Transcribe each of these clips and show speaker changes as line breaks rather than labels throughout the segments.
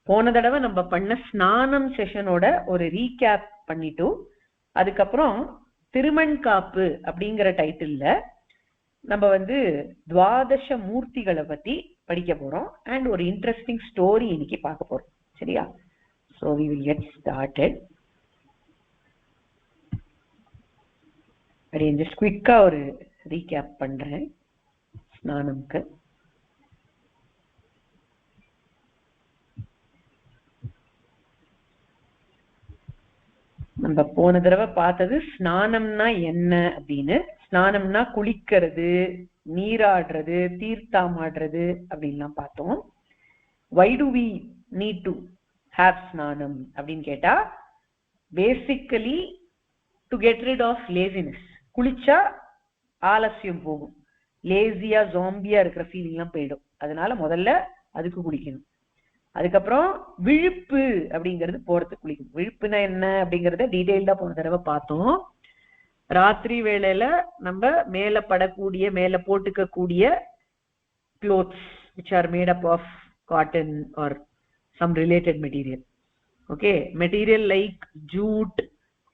போன தடவை நம்ம பண்ண ஸ்நானம் செஷனோட ஒரு ரீகேப் பண்ணிட்டு அதுக்கப்புறம் திருமண்காப்பு அப்படிங்கிற டைட்டில்ல நம்ம துவாதச மூர்த்திகளை பத்தி படிக்க போறோம் அண்ட் ஒரு இன்ட்ரெஸ்டிங் ஸ்டோரி இன்னைக்கு பார்க்க போறோம். சரியா? So we will get started. just quick ஒரு ரீகேப் பண்றேன் ஸ்நானம்க்கு. நம்ம போன தடவை பார்த்தது ஸ்நானம்னா என்ன அப்படின்னு. ஸ்நானம்னா குளிக்கிறது, நீராடுறது, தீர்த்தாமாடுறது அப்படின்லாம் பார்த்தோம். Why do we need to have ஸ்நானம் அப்படின்னு கேட்டா, basically to get rid of laziness. குளிச்சா ஆலசியம் போகும், லேசியா ஜாம்பியா இருக்கிற ஃபீலிங்லாம் போயிடும். அதனால முதல்ல அதுக்கு குளிக்கணும். அதுக்கப்புறம் விழுப்பு அப்படிங்கிறது போறதுக்கு குளிக்கணும். விழுப்புனா என்ன அப்படிங்கறத டீடைல்டா போன தடவை பார்த்தோம். ராத்திரி வேளையில நம்ம மேல படக்கூடிய, மேல போட்டுக்க கூடிய clothes which are made up of cotton or some related material. Okay, material like jute,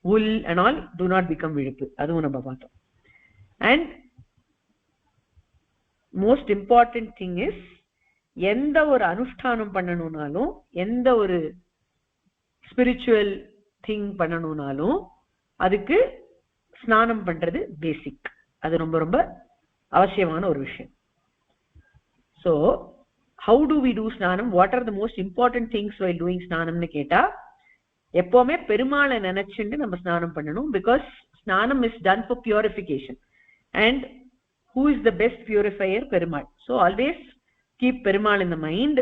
wool and all do not become விழுப்பு. அதுவும் நம்ம பார்த்தோம். And most important thing is, எந்த ஒரு அனுஷ்டானம் பண்ணணும்னாலும், எந்த ஒரு ஸ்பிரிச்சுவல் திங் பண்ணணும்னாலும் அதுக்கு ஸ்நானம் பண்றது பேசிக். அது ரொம்ப ரொம்ப அவசியமான ஒரு விஷயம். So how do we do ஸ்நானம்? What are the most important things while doing ஸ்நானம்னு கேட்டா, எப்பவுமே பெருமாளை நினைச்சுட்டு நம்ம ஸ்நானம் பண்ணணும். பிகாஸ் ஸ்நானம் is done for purification and who is the best purifier? Perumal. So always keep Perumal in the mind.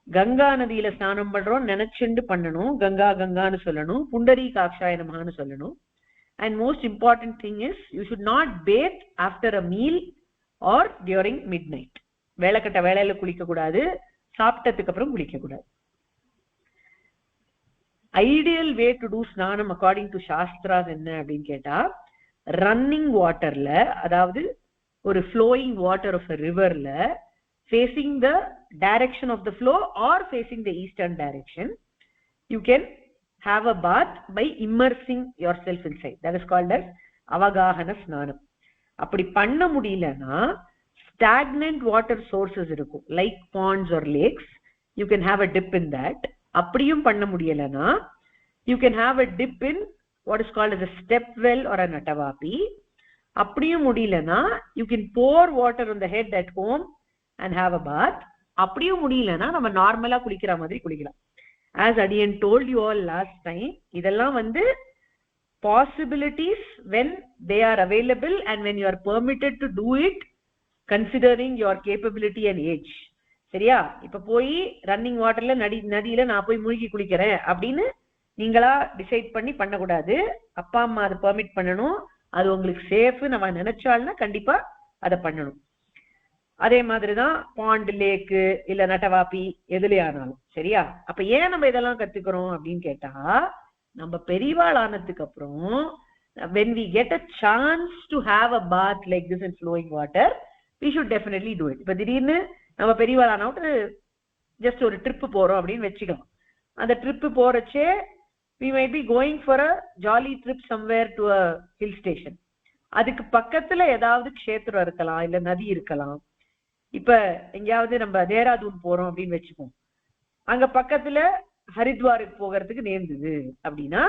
Ganga நதியில ஸ்நானம் பண்றோம் நினைச்சுண்டு பண்ணணும். கங்கா கங்கான்னு சொல்லணும், புண்டரீகாக்ஷாய நமஹன்னு சொல்லணும். And most important thing is, you should not bathe after a meal or during midnight. வேளைக்கட்ட வேளையில குளிக்க கூடாது, சாப்பிட்டதுக்கு அப்புறம் குளிக்க கூடாது. Ideal way to do snanam according to shastras என்ன அப்படின்னு கேட்டா, ரன்னிங் வாட்டர்ல, அதாவது ஒரு ஃப்ளோயிங் வாட்டர் ஆஃப் அ ரிவர்ல, facing the direction of the flow or facing the eastern direction, you can have a bath by immersing yourself inside. That is called as avagahana snanam. அப்படி பண்ண முடியலன்னா, stagnant water sources இருக்கும், like ponds or lakes. You can have a dip in that. அப்படியும் பண்ண முடியலன்னா, you can have a dip in what is called as a step well or a natavapi. அப்படியும் முடியலன்னா, you can pour water on the head at home and have a bath. அப்படியும் முடியலன்னா நம்ம நார்மலா குளிக்கிற மாதிரி குளிக்கலாம். As Adiyan told you all last time, இதெல்லாம் possibilities when they are available and when you are permitted to do it considering your capability and age. சரியா? இப்ப போய் ரன்னிங் வாட்டர்ல நதியில நான் போய் மூழ்கி குளிக்கிறேன் அப்படின்னு நீங்களா டிசைட் பண்ணி பண்ணக்கூடாது. அப்பா அம்மா அதை பெர்மிட் பண்ணணும். அது உங்களுக்கு சேஃப் நம்ம நினைச்சால்னா கண்டிப்பா அதை பண்ணணும். அதே மாதிரிதான் பாண்ட், லேக்கு, இல்ல நட்டவாப்பி, எதுலையானாலும். சரியா? அப்ப ஏன் நம்ம இதெல்லாம் கத்துக்கிறோம் அப்படின்னு கேட்டா, நம்ம பெரியவாள் ஆனதுக்கு அப்புறம் when we get a chance to have a bath like this in flowing water, we should definitely do it. இப்ப திடீர்னு நம்ம பெரியவாள் ஆனவுட்டு ஜஸ்ட் ஒரு ட்ரிப் போறோம் அப்படின்னு வச்சுக்கலாம். அந்த trip போறச்சே we might be going for a jolly trip somewhere to a hill station. அதுக்கு பக்கத்துல ஏதாவது க்ஷேத்திரம் இருக்கலாம், இல்ல நதி இருக்கலாம். இப்ப எங்கேயாவது நம்ம தேராதூன் போறோம் அப்படின்னு வச்சுப்போம். அங்க பக்கத்துல ஹரித்வாருக்கு போகிறதுக்கு நேர்ந்தது அப்படின்னா,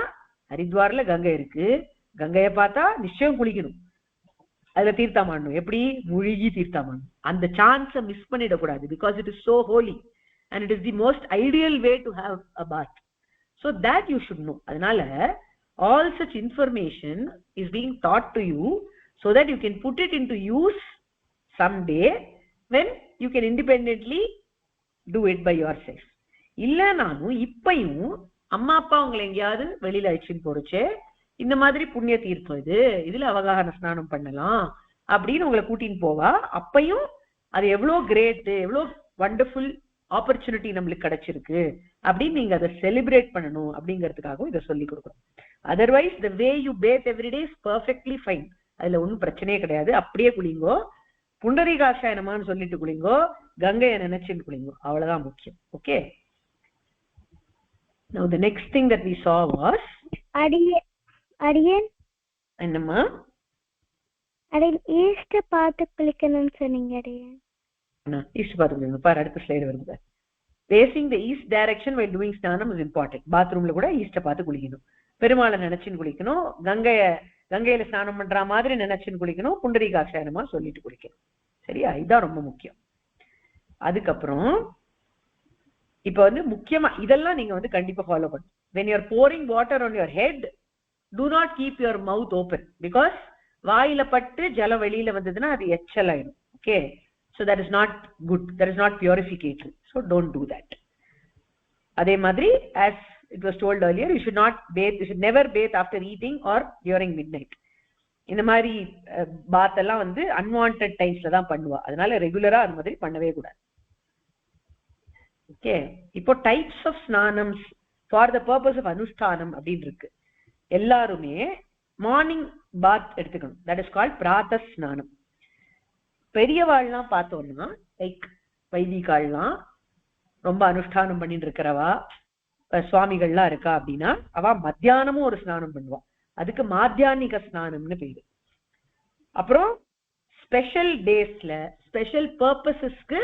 ஹரித்வார்ல கங்கை இருக்கு, கங்கையை பார்த்தா நிச்சயம் குளிக்கணும், அதுல தீர்த்தாமாடணும். எப்படி? முழுகி தீர்த்தாமாடணும். அந்த சான்ஸை மிஸ் பண்ணிடக்கூடாது. Because it is so holy and it is the most ideal way to have a bath. So that you should know. அதனால all such information is being taught to you so that you can put it into use someday when you can independently do it by yourself. இல்ல நானும் இப்பயும் அம்மா அப்பா உங்களை எங்கேயாவது வெளியில அழிச்சுன்னு போறச்சே, இந்த மாதிரி புண்ணிய தீர்ப்பம் இதுல அவகாகன ஸ்நானம் பண்ணலாம் அப்படின்னு உங்களை கூட்டின்னு போவா. அப்பையும் அது எவ்வளவு கிரேட், எவ்வளவு வண்டர்ஃபுல் ஆப்பர்ச்சுனிட்டி நம்மளுக்கு கிடைச்சிருக்கு அப்படின்னு நீங்க அதை செலிப்ரேட் பண்ணணும் அப்படிங்கிறதுக்காகவும் இதை சொல்லி கொடுக்கணும். Otherwise the way you bathe every day is perfectly fine. அதுல ஒன்றும் பிரச்சனையே கிடையாது. அப்படியே குளிங்கோ, புண்டரீகாக்ஷாய நமஹன்னு சொல்லிட்டு குளிங்கோ, கங்கையை நினைச்சுட்டு குளிங்கோ, அவ்வளவுதான் முக்கியம். Okay, Now the next thing that we saw was
அடியன்
என்னம்மா
ஈஸ்ட் பார்த்து குளிக்கணும்னு சொன்னீங்க. அடியன்
ஈஸ்ட் பார்த்து பாரு, அடுத்த ஸ்லைடு வருது. facing the east direction while doing ஸ்நானம் is important. பாத்ரூம்ல கூட ஈஸ்ட பார்த்து குளிக்கணும். பெருமாளை நினைச்சுன்னு குளிக்கணும். கங்கையில ஸ்நானம் பண்ற மாதிரி நினைச்சுன்னு குளிக்கணும். புண்டரீகாட்சாயனமா சொல்லிட்டு குளிக்கணும். சரியா? இதுதான் ரொம்ப முக்கியம். அதுக்கப்புறம் இப்ப முக்கியமா இதெல்லாம் நீங்க கண்டிப்பா ஃபாலோ பண்ணணும். when you are pouring water on your head, do not keep your mouth open, because வாயில பட்டு ஜலம் வெளியில வந்ததுன்னா அது எச்சல் ஆயிடும். Okay, so that is not good, that is not purification, so don't do that. அதே மாதிரி as it was told earlier, you should not bathe, you should never bathe after eating or during midnight. இந்த மாதிரி பாத் எல்லாம் unwanted டைம்ஸ்ல தான் பண்ணுவா. அதனால ரெகுலரா அந்த மாதிரி பண்ணவே கூடாது. ஓகே, இப்போ types of snanams for the purpose of anushtanam அப்படின்னு இருக்கு. எல்லாருமே மார்னிங் பாத் எடுத்துக்கணும். தட் இஸ் கால்ட் பிராத ஸ்நானம். பெரியவாள்லாம் பார்த்தோம்னா லைக் வைதிகாள்லாம் ரொம்ப அனுஷ்டானம் பண்ணிட்டு இருக்கிறவா, சுவாமிகள்லாம் இருக்கா அப்படின்னா அவ மத்தியானமும் ஒரு ஸ்நானம் பண்ணுவா. அதுக்கு மாத்தியானிக ஸ்நானம்னு பேரு. அப்புறம் ஸ்பெஷல் டேஸ்ல ஸ்பெஷல் பர்பஸஸ்க்கு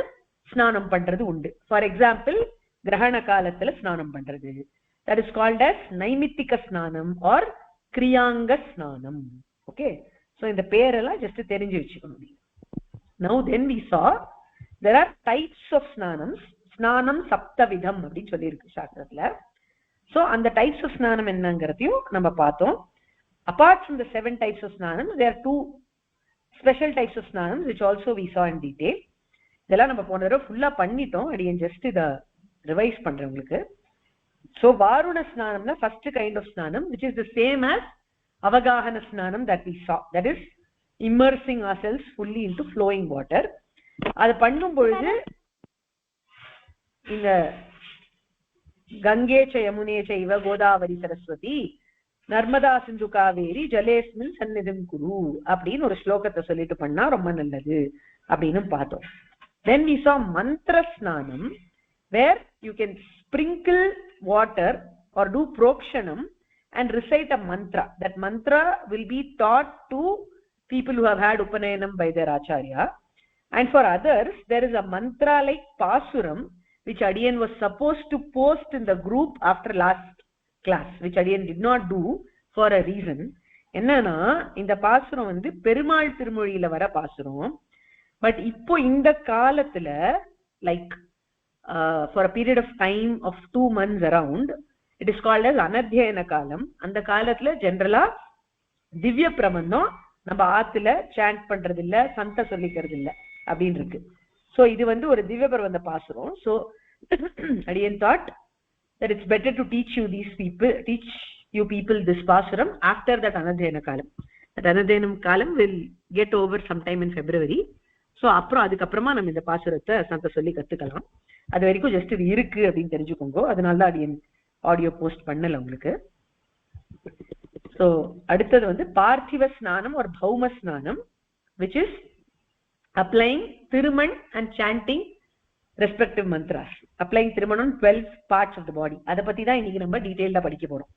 ஸ்நானம் பண்றது உண்டு. ஃபார் எக்ஸாம்பிள் கிரகண காலத்துல ஸ்நானம் பண்றது, that is called as நைமித்திக ஸ்நானம் ஆர் கிரியாங்க ஸ்நானம். ஓகே, சோ இந்த பேரெல்லாம் ஜஸ்ட் தெரிஞ்சு வச்சுக்கணும். now then we saw there are types of ஸ்நானம்ஸ். ஸ்நானம் சப்தவிதம் அப்படின்னு சொல்லியிருக்கு சாஸ்திரத்துல. சோ அந்த டைப்ஸ் ஆஃப் ஸ்நானம் என்னங்கிறதையும் நம்ம பார்த்தோம். apart from the 7 types of ஸ்நானம், there are 2 special types of ஸ்நானம் which also we saw in detail. இதெல்லாம் நம்ம போன தடவை ஃபுல்லா பண்ணிட்டோம். அடியன் ஜஸ்ட் இத ரிவைஸ் பண்றேன் உங்களுக்கு. சோ வாருண ஸ்நானம்னா ஃபர்ஸ்ட் கைண்ட் ஆஃப் ஸ்நானம், which is the same as அவகாஹன ஸ்நானம் that we saw, that is immersing ourselves fully into flowing water. அது பண்ணும் பொழுது இந்த கங்கே ச யமுனே சைவ கோதாவரி சரஸ்வதி நர்மதா சிந்து காவேரி ஜலேஸ்மின் சந்நிதம் குரு அப்படின்னு ஒரு ஸ்லோகத்தை சொல்லிட்டு பண்ணா ரொம்ப நல்லது அப்படின்னு பார்த்தோம். Then we saw mantra snanam, where you can sprinkle water or do prokshanam and recite a mantra. That mantra will be taught to people who have had upanayanam by their acharya. And for others, there is a mantra like Pasuram, which Adiyan was supposed to post in the group after last class, which Adiyan did not do for a reason. என்னன்னா இந்த பாசுரம் பெருமாள் திருமொழியில வர பாசுரம். But இப்போ இந்த காலத்துல like for a period of time of 2 months around, it is called as anadhyayana kalam. அந்த காலத்துல ஜென்ரலா திவ்ய பிரபந்தம் நம்ம ஆத்துல சாண்ட் பண்றது இல்ல, சந்த சொல்லிக்கிறது இல்ல அப்படின்னு இருக்கு. சோ இது ஒரு திவ்ய பிரபந்த பாசுரம். சோ அடியன் thought that it's better to teach you people this pasuram after that anadhyana kalam. That anadhyanam kalam will get over sometime in February. So அப்புறம் அதுக்கப்புறமா நம்ம இந்த பாசுரத்தை சந்த சொல்லி கத்துக்கலாம். அது வரைக்கும் ஜஸ்ட் இது இருக்கு அப்படின்னு தெரிஞ்சுக்கோங்க. அதனாலதான் அடியன் ஆடியோ போஸ்ட் பண்ணல உங்களுக்கு. சோ அடுத்தது பார்த்திவ ஸ்நானம் ஒரு பௌம ஸ்நானம், which is applying திருமண் and chanting respective mantras. applying திருமண் on 12 parts of the body. அதை பத்தி தான் இன்னைக்கு நம்ம டீடைல்டா படிக்க போறோம்.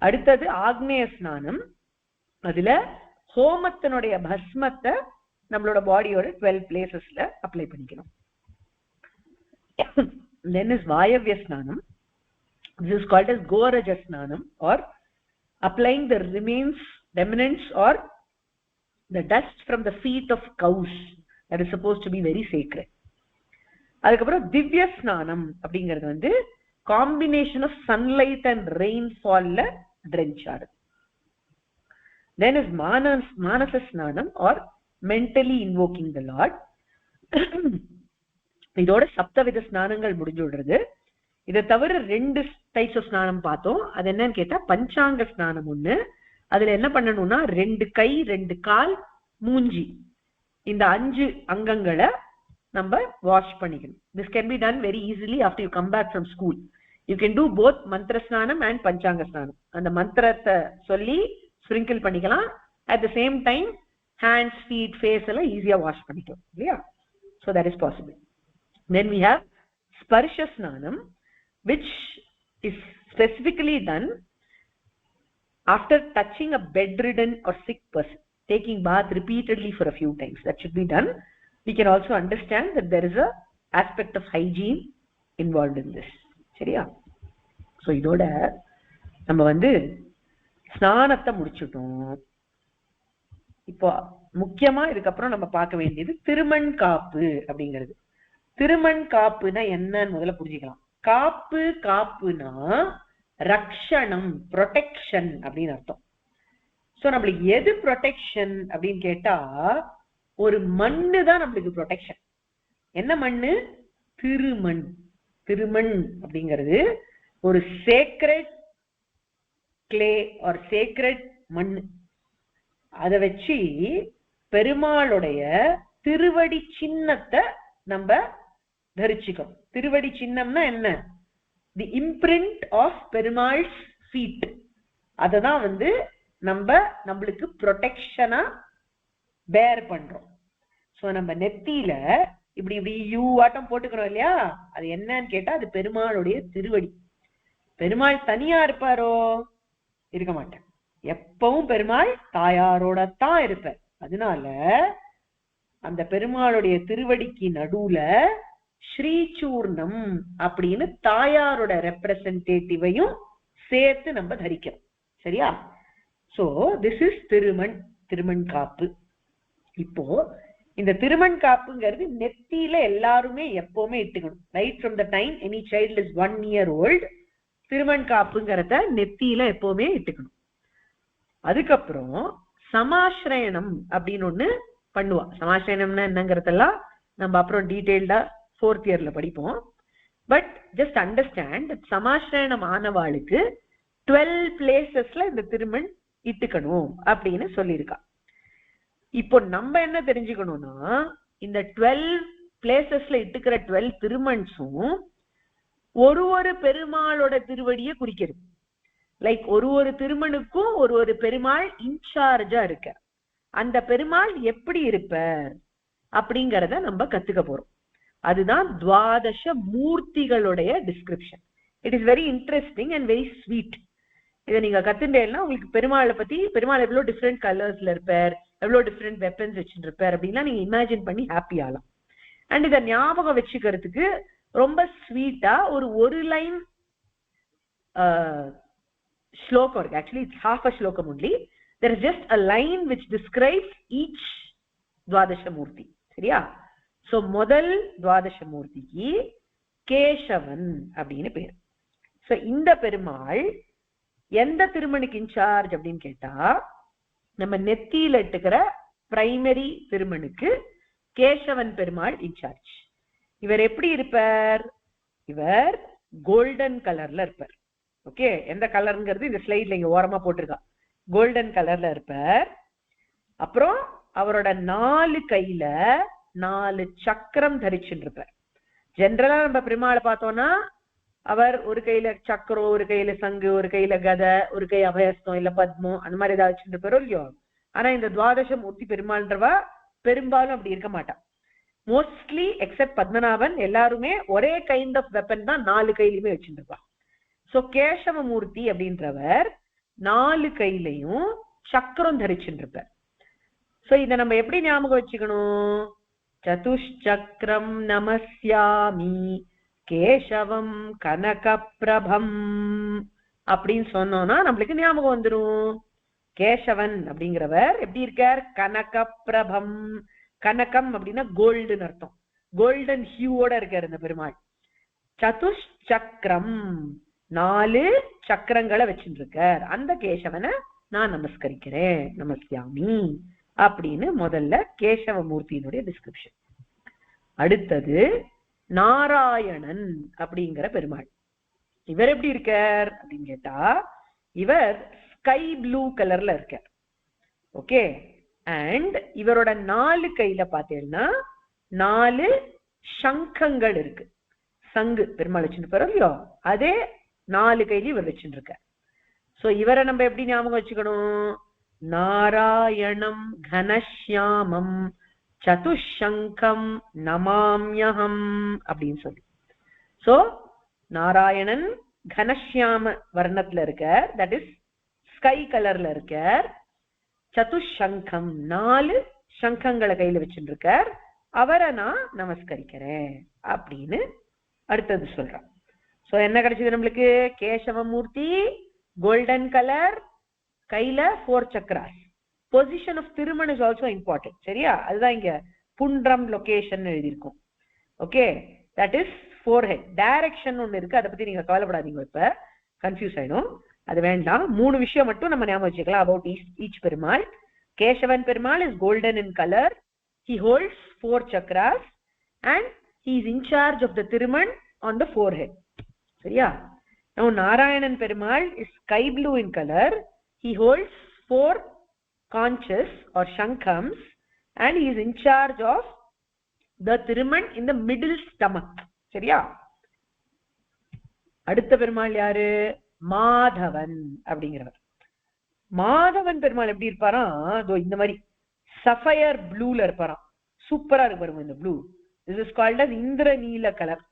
அடுத்தது ஆக்னேய ஸ்நானம். அதுல ஹோமத்தினுடைய பஸ்மத்தை நம்மளோட பாடியோட 12 பிளேசஸ்ல அப்ளை பண்ணிக்கணும். then is vayavya snanam. This is called as goraja snanam, or applying the remnants or the dust from the feet of cows. That is supposed to be very sacred. அதுக்கப்புறம் திவ்ய ஸ்நானம் அப்படிங்கிறது காம்பினேஷன் ஆஃப் சன்லைட் அண்ட் ரெயின்ஃபால்ல drench ஆகுது. then is manasa snanam, or mentally invoking the Lord. இதோட சப்தவித ஸ்நானங்கள் முடிஞ்சு விடுறது. இதை தவிர 2 டைப்ஸ் ஆஃப் ஸ்நானம் பார்த்தோம். அது என்னன்னு கேட்டா பஞ்சாங்க ஸ்நானம் ஒண்ணு. அதுல என்ன பண்ணணும்னா 2 கை 2 கால் மூஞ்சி இந்த 5 அங்கங்களை நம்ம வாஷ் பண்ணிக்கணும். this can be done very easily after you come back from school. you can do both mantra snanam and panchanga snanam. அந்த மந்திரத்தை சொல்லி ஸ்ப்ரிங்கிள் பண்ணிக்கலாம். at the same time hands, feet, face எல்லாம் ஈஸியா வாஷ் பண்ணிக்கலாம் இல்லையா? so that is possible. then we have sparsha snanam, which is specifically done after touching a bedridden or sick person, taking bath repeatedly for a few times. That should be done. We can also understand that there is a aspect of hygiene involved in this. சரியா? So இதோட நம்ம வந்து ஸ்நானத்தை முடிச்சுட்டோம். இப்போ முக்கியமா இதுக்கப்புறம் நம்ம பார்க்க வேண்டியது திருமண் காப்பு அப்படிங்கிறது. திருமண் காப்புனா என்னன்னு முதல்ல புரிஞ்சுக்கலாம். காப்பு காப்புனா ரக்ஷணம், ப்ரொடெக்ஷன் அப்படின்னு அர்த்தம். சோ நம்மளுக்கு எது ப்ரொடெக்ஷன் அப்படின்னு கேட்டா, ஒரு மண்ணு தான் நம்மளுக்கு ப்ரொடெக்ஷன். என்ன மண்ணு? திருமண். திருமண் அப்படிங்கிறது ஒரு சேக்ரெட் கிளே ஆர் சேக்ரெட் மண்ணு. அதை வச்சு பெருமாளுடைய திருவடி சின்னத்தை நம்ம தரிச்சுக்கணும். திருவடி சின்னம்னா என்ன? தி இம்ப்ரிண்ட் ஆஃப் பெருமாள்ஸ் ஃபீட். அததான் வந்து நம்மளுக்கு ப்ரொடெக்ஷனா பேர் பண்றோம். சோ நம்ம நெத்தியில இப்படி இப்படி யூ ஆட்டம் போட்டுக்கிறோம் இல்லையா, அது என்னன்னு கேட்டா அது பெருமாளுடைய திருவடி. பெருமாள் தனியா இருப்பாரோ? இருக்க மாட்டேன். எப்பவும் பெருமாள் தாயாரோட தான் இருப்பார். அதனால அந்த பெருமாளுடைய திருவடிக்கு நடுவுல ஸ்ரீசூர்ணம் அப்படின்னு தாயாரோட ரெப்ரசன்டேட்டிவையும் சேர்த்து நம்ம தரிக்கிறோம். சரியா? சோ திஸ் இஸ் திருமண், திருமண் காப்பு. இப்போ இந்த திருமண் காப்புங்கிறது நெத்தியில எல்லாருமே எப்பவுமே இட்டுக்கணும். Right from the time any child is 1 year old, திருமண் காப்புங்கிறத நெத்தியில எப்பவுமே இட்டுக்கணும். அதுக்கப்புறம் சமாஸ்ரயணம் அப்படின்னு ஒண்ணு பண்ணுவா. சமாஸ்ரயணம்னா என்னங்கிறதெல்லாம் நம்ம அப்புறம் டீடைல்டா 4th yearல படிப்போம். பட் ஜஸ்ட் அண்டர்ஸ்டாண்ட், சமாஸ்ரயணம் ஆனவாளுக்கு 12 பிளேசஸ்ல இந்த திருமண் இட்டுக்கணும் அப்படின்னு சொல்லியிருக்கா. இப்போ நம்ம என்ன தெரிஞ்சுக்கணும்னா, இந்த 12 பிளேசஸ்ல இட்டுக்கிற 12 திருமண்ஸும் ஒரு பெருமாளோட திருவடியை குறிக்கிறது. லைக் ஒரு திருமணுக்கும் ஒரு பெருமாள் இன்சார்ஜா இருக்க. அந்த பெருமாள் எப்படி இருப்பார் அப்படிங்கறத நம்ம கத்துக்க போறோம். அதுதான் துவாதச மூர்த்திகளுடைய description. It is very interesting and very sweet. இதை நீங்க கத்துட்டேன்னா உங்களுக்கு பெருமாளை பத்தி, பெருமாள் எவ்வளவு டிஃப்ரெண்ட் கலர்ஸ்ல இருப்பார், எவ்வளவு டிஃப்ரெண்ட் வெப்பன்ஸ் வச்சுட்டு இருப்பார் அப்படின்னா நீங்க இமேஜின் பண்ணி ஹாப்பி ஆகலாம். அண்ட் இதை ஞாபகம் வச்சுக்கிறதுக்கு ரொம்ப ஸ்வீட்டா ஒரு லைன் ஸ்லோகம் இருக்கு. ஆக்சுவலி இட்ஸ் half a ஸ்லோகம் only. There is just a line which describes each துவாதச மூர்த்தி. சரியா? சோ முதல் துவாதச மூர்த்திக்கு கேசவன் அப்படின்னு பேர். சோ இந்த பெருமாள் எந்த திருமணுக்கு இன்சார்ஜ் அப்படின்னு கேட்டா, நம்ம நெத்தியில இட்டுக்கிற பிரைமரி திருமணுக்கு கேசவன் பெருமாள் இன்சார்ஜ். இவர் எப்படி இருப்பார்? இவர் கோல்டன் கலர்ல இருப்பார். ஓகே, எந்த கலருங்கிறது இந்த ஸ்லைட்ல இங்க ஓரமா போட்டிருக்கா. கோல்டன் கலர்ல இருப்பார். அப்புறம் அவரோட 4 கையில 4 சக்கரம் தரிச்சுட்டு இருப்பார். ஜென்ரலா நம்ம பெருமாளை பார்த்தோம்னா அவர் ஒரு கையில சக்கரம், ஒரு கையில சங்கு, ஒரு கையில கதை, ஒரு கை அபயஸ்தம் இல்ல பத்மம், அந்த மாதிரி ஏதாவது வச்சுட்டு இருப்பாரோ இல்லையோ. ஆனா இந்த துவாதச மூர்த்தி பெருமாள்ன்றவா பெரும்பாலும் அப்படி இருக்க மாட்டான். மோஸ்ட்லி எக்ஸப்ட் பத்மநாபன் எல்லாருமே ஒரே கைண்ட் ஆஃப் வெப்பன் தான் 4 கையிலுமே வச்சுட்டு இருப்பா. சோ கேசவமூர்த்தி அப்படின்றவர் 4 கையிலையும் சக்கரம் தரிச்சுட்டு இருப்பார். சோ இத நம்ம எப்படி ஞாபகம் வச்சுக்கணும்? சதுஷ்சக்கரம் நமஸ்யாமி கேசவம் கனகப்பிரபம் அப்படின்னு சொன்னோம்னா நம்மளுக்கு ஞாபகம் வந்துடும். கேசவன் அப்படிங்கிறவர் எப்படி இருக்கார்? கனகப்பிரபம். கனகம் அப்படின்னா கோல்டுன்னு அர்த்தம். கோல்டன் ஹியூவோட இருக்காரு இந்த பெருமாள். சதுஷ்சக்கரம் 4 சக்கரங்களை வச்சுட்டு இருக்கார். அந்த கேசவனை நான் நமஸ்கரிக்கிறேன், நமஸ்யாமி அப்படின்னு முதல்ல கேசவமூர்த்தியினுடைய டிஸ்கிரிப்ஷன். அடுத்தது நாராயணன் அப்படிங்கிற பெருமாள். இவர் எப்படி இருக்கார் அப்படின்னு கேட்டா, இவர் ஸ்கை ப்ளூ கலர்ல இருக்கார். ஓகே, அண்ட் இவரோட 4 கையில பாத்தீங்கன்னா 4 சங்கங்கள் இருக்கு. சங்கு பெருமாள் வச்சுட்டு போறோம் இல்லையோ, அதே 4 கையில இவர் வச்சுட்டு இருக்கார். சோ இவரை நம்ம எப்படி ஞாபகம் வச்சுக்கணும்? நாராயணம் கனஷ்யாமம் சதுஷங்கம் நமாம்யஹம் அப்படின்னு சொல்லி. சோ நாராயணன் கனஷ்யாம வர்ணத்துல இருக்கார், தட் இஸ் ஸ்கை கலர்ல இருக்கார். சதுஷங்கம் 4 சங்கங்களை கையில வச்சுட்டு இருக்கார், அவரை நான் நமஸ்கரிக்கிறேன் அப்படின்னு அடுத்தது சொல்றான். சோ என்ன கிடைச்சது நம்மளுக்கு? கேசவமூர்த்தி, கோல்டன் கலர், கையில 4 chakras. Position of thiruman is also important. சரியா? அதுதான் இங்க புண்ட்ரம் லொகேஷன் எழுதியிருக்கும். Okay, that is forehead. Direction ஒண்ணு இருக்கு, அதை பத்தி நீங்க கவலைப்படாதீங்க, இப்ப கன்ஃபியூஸ் ஆயிடும், அது வேண்டாம். 3 விஷயம் மட்டும் நம்ம ஞாபகம் வச்சுக்கலாம் about each Perumal. Kesavan Perumal is golden in color, he holds 4 chakras and he is in charge of the thiruman on the forehead. சரியா? Now Narayanan Perumal is sky blue in color, he holds 4 conches or shankams and he is in charge of the thiruman in the middle stomach. சரியா? அடுத்த பெருமாள் யாரு? மாதவன் அப்படிங்கிறவர். மாதவன் பெருமாள் எப்படி இருப்பாராம்? இந்த மாதிரி sapphire ப்ளூல இருப்பாராம். சூப்பரா இருக்கு பாருங்க இந்த blue. This is called as Indraneela colour.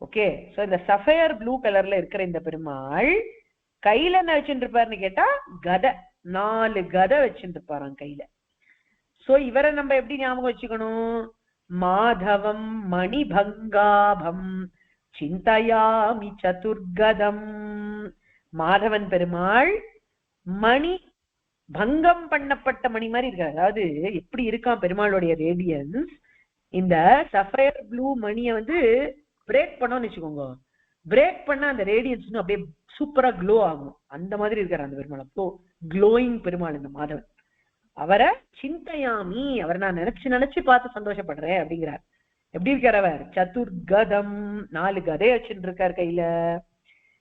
Okay, so இந்த சஃபயர் ப்ளூ கலர்ல இருக்கிற இந்த பெருமாள் கையில என்ன வச்சுட்டு இருப்பாருன்னு கேட்டா கதை, 4 கதை வச்சுட்டு இருப்பாராம் கையில. சோ இவரை நம்ம எப்படி ஞாபகம் வச்சுக்கணும்? மாதவம் மணிபங்காபம் சிந்தையாமி சதுர்கதம். மாதவன் பெருமாள் மணி பங்கம் பண்ணப்பட்ட மணி மாதிரி இருக்காரு. அதாவது எப்படி இருக்கான் பெருமாளுடைய ரேடியன்ஸ், இந்த சஃபயர் ப்ளூ மணியை வந்து பிரேக் பண்ணோம்னு வச்சுக்கோங்க, பிரேக் பண்ண அந்த ரேடியன்ஸ் அப்படியே சூப்பரா க்ளோ ஆகும். அந்த மாதிரி இருக்காரு அந்த பெருமாள். அப்போ க்ளோயிங் பெருமாள் இந்த மாதவன். அவரை சிந்தையாமி, அவரை நான் நினைச்சு பார்த்து சந்தோஷப்படுறேன் அப்படிங்கிறார். எப்படி இருக்கார் அவர்? சதுர்கதம், 4 கதை வச்சுட்டு இருக்கார் கையில.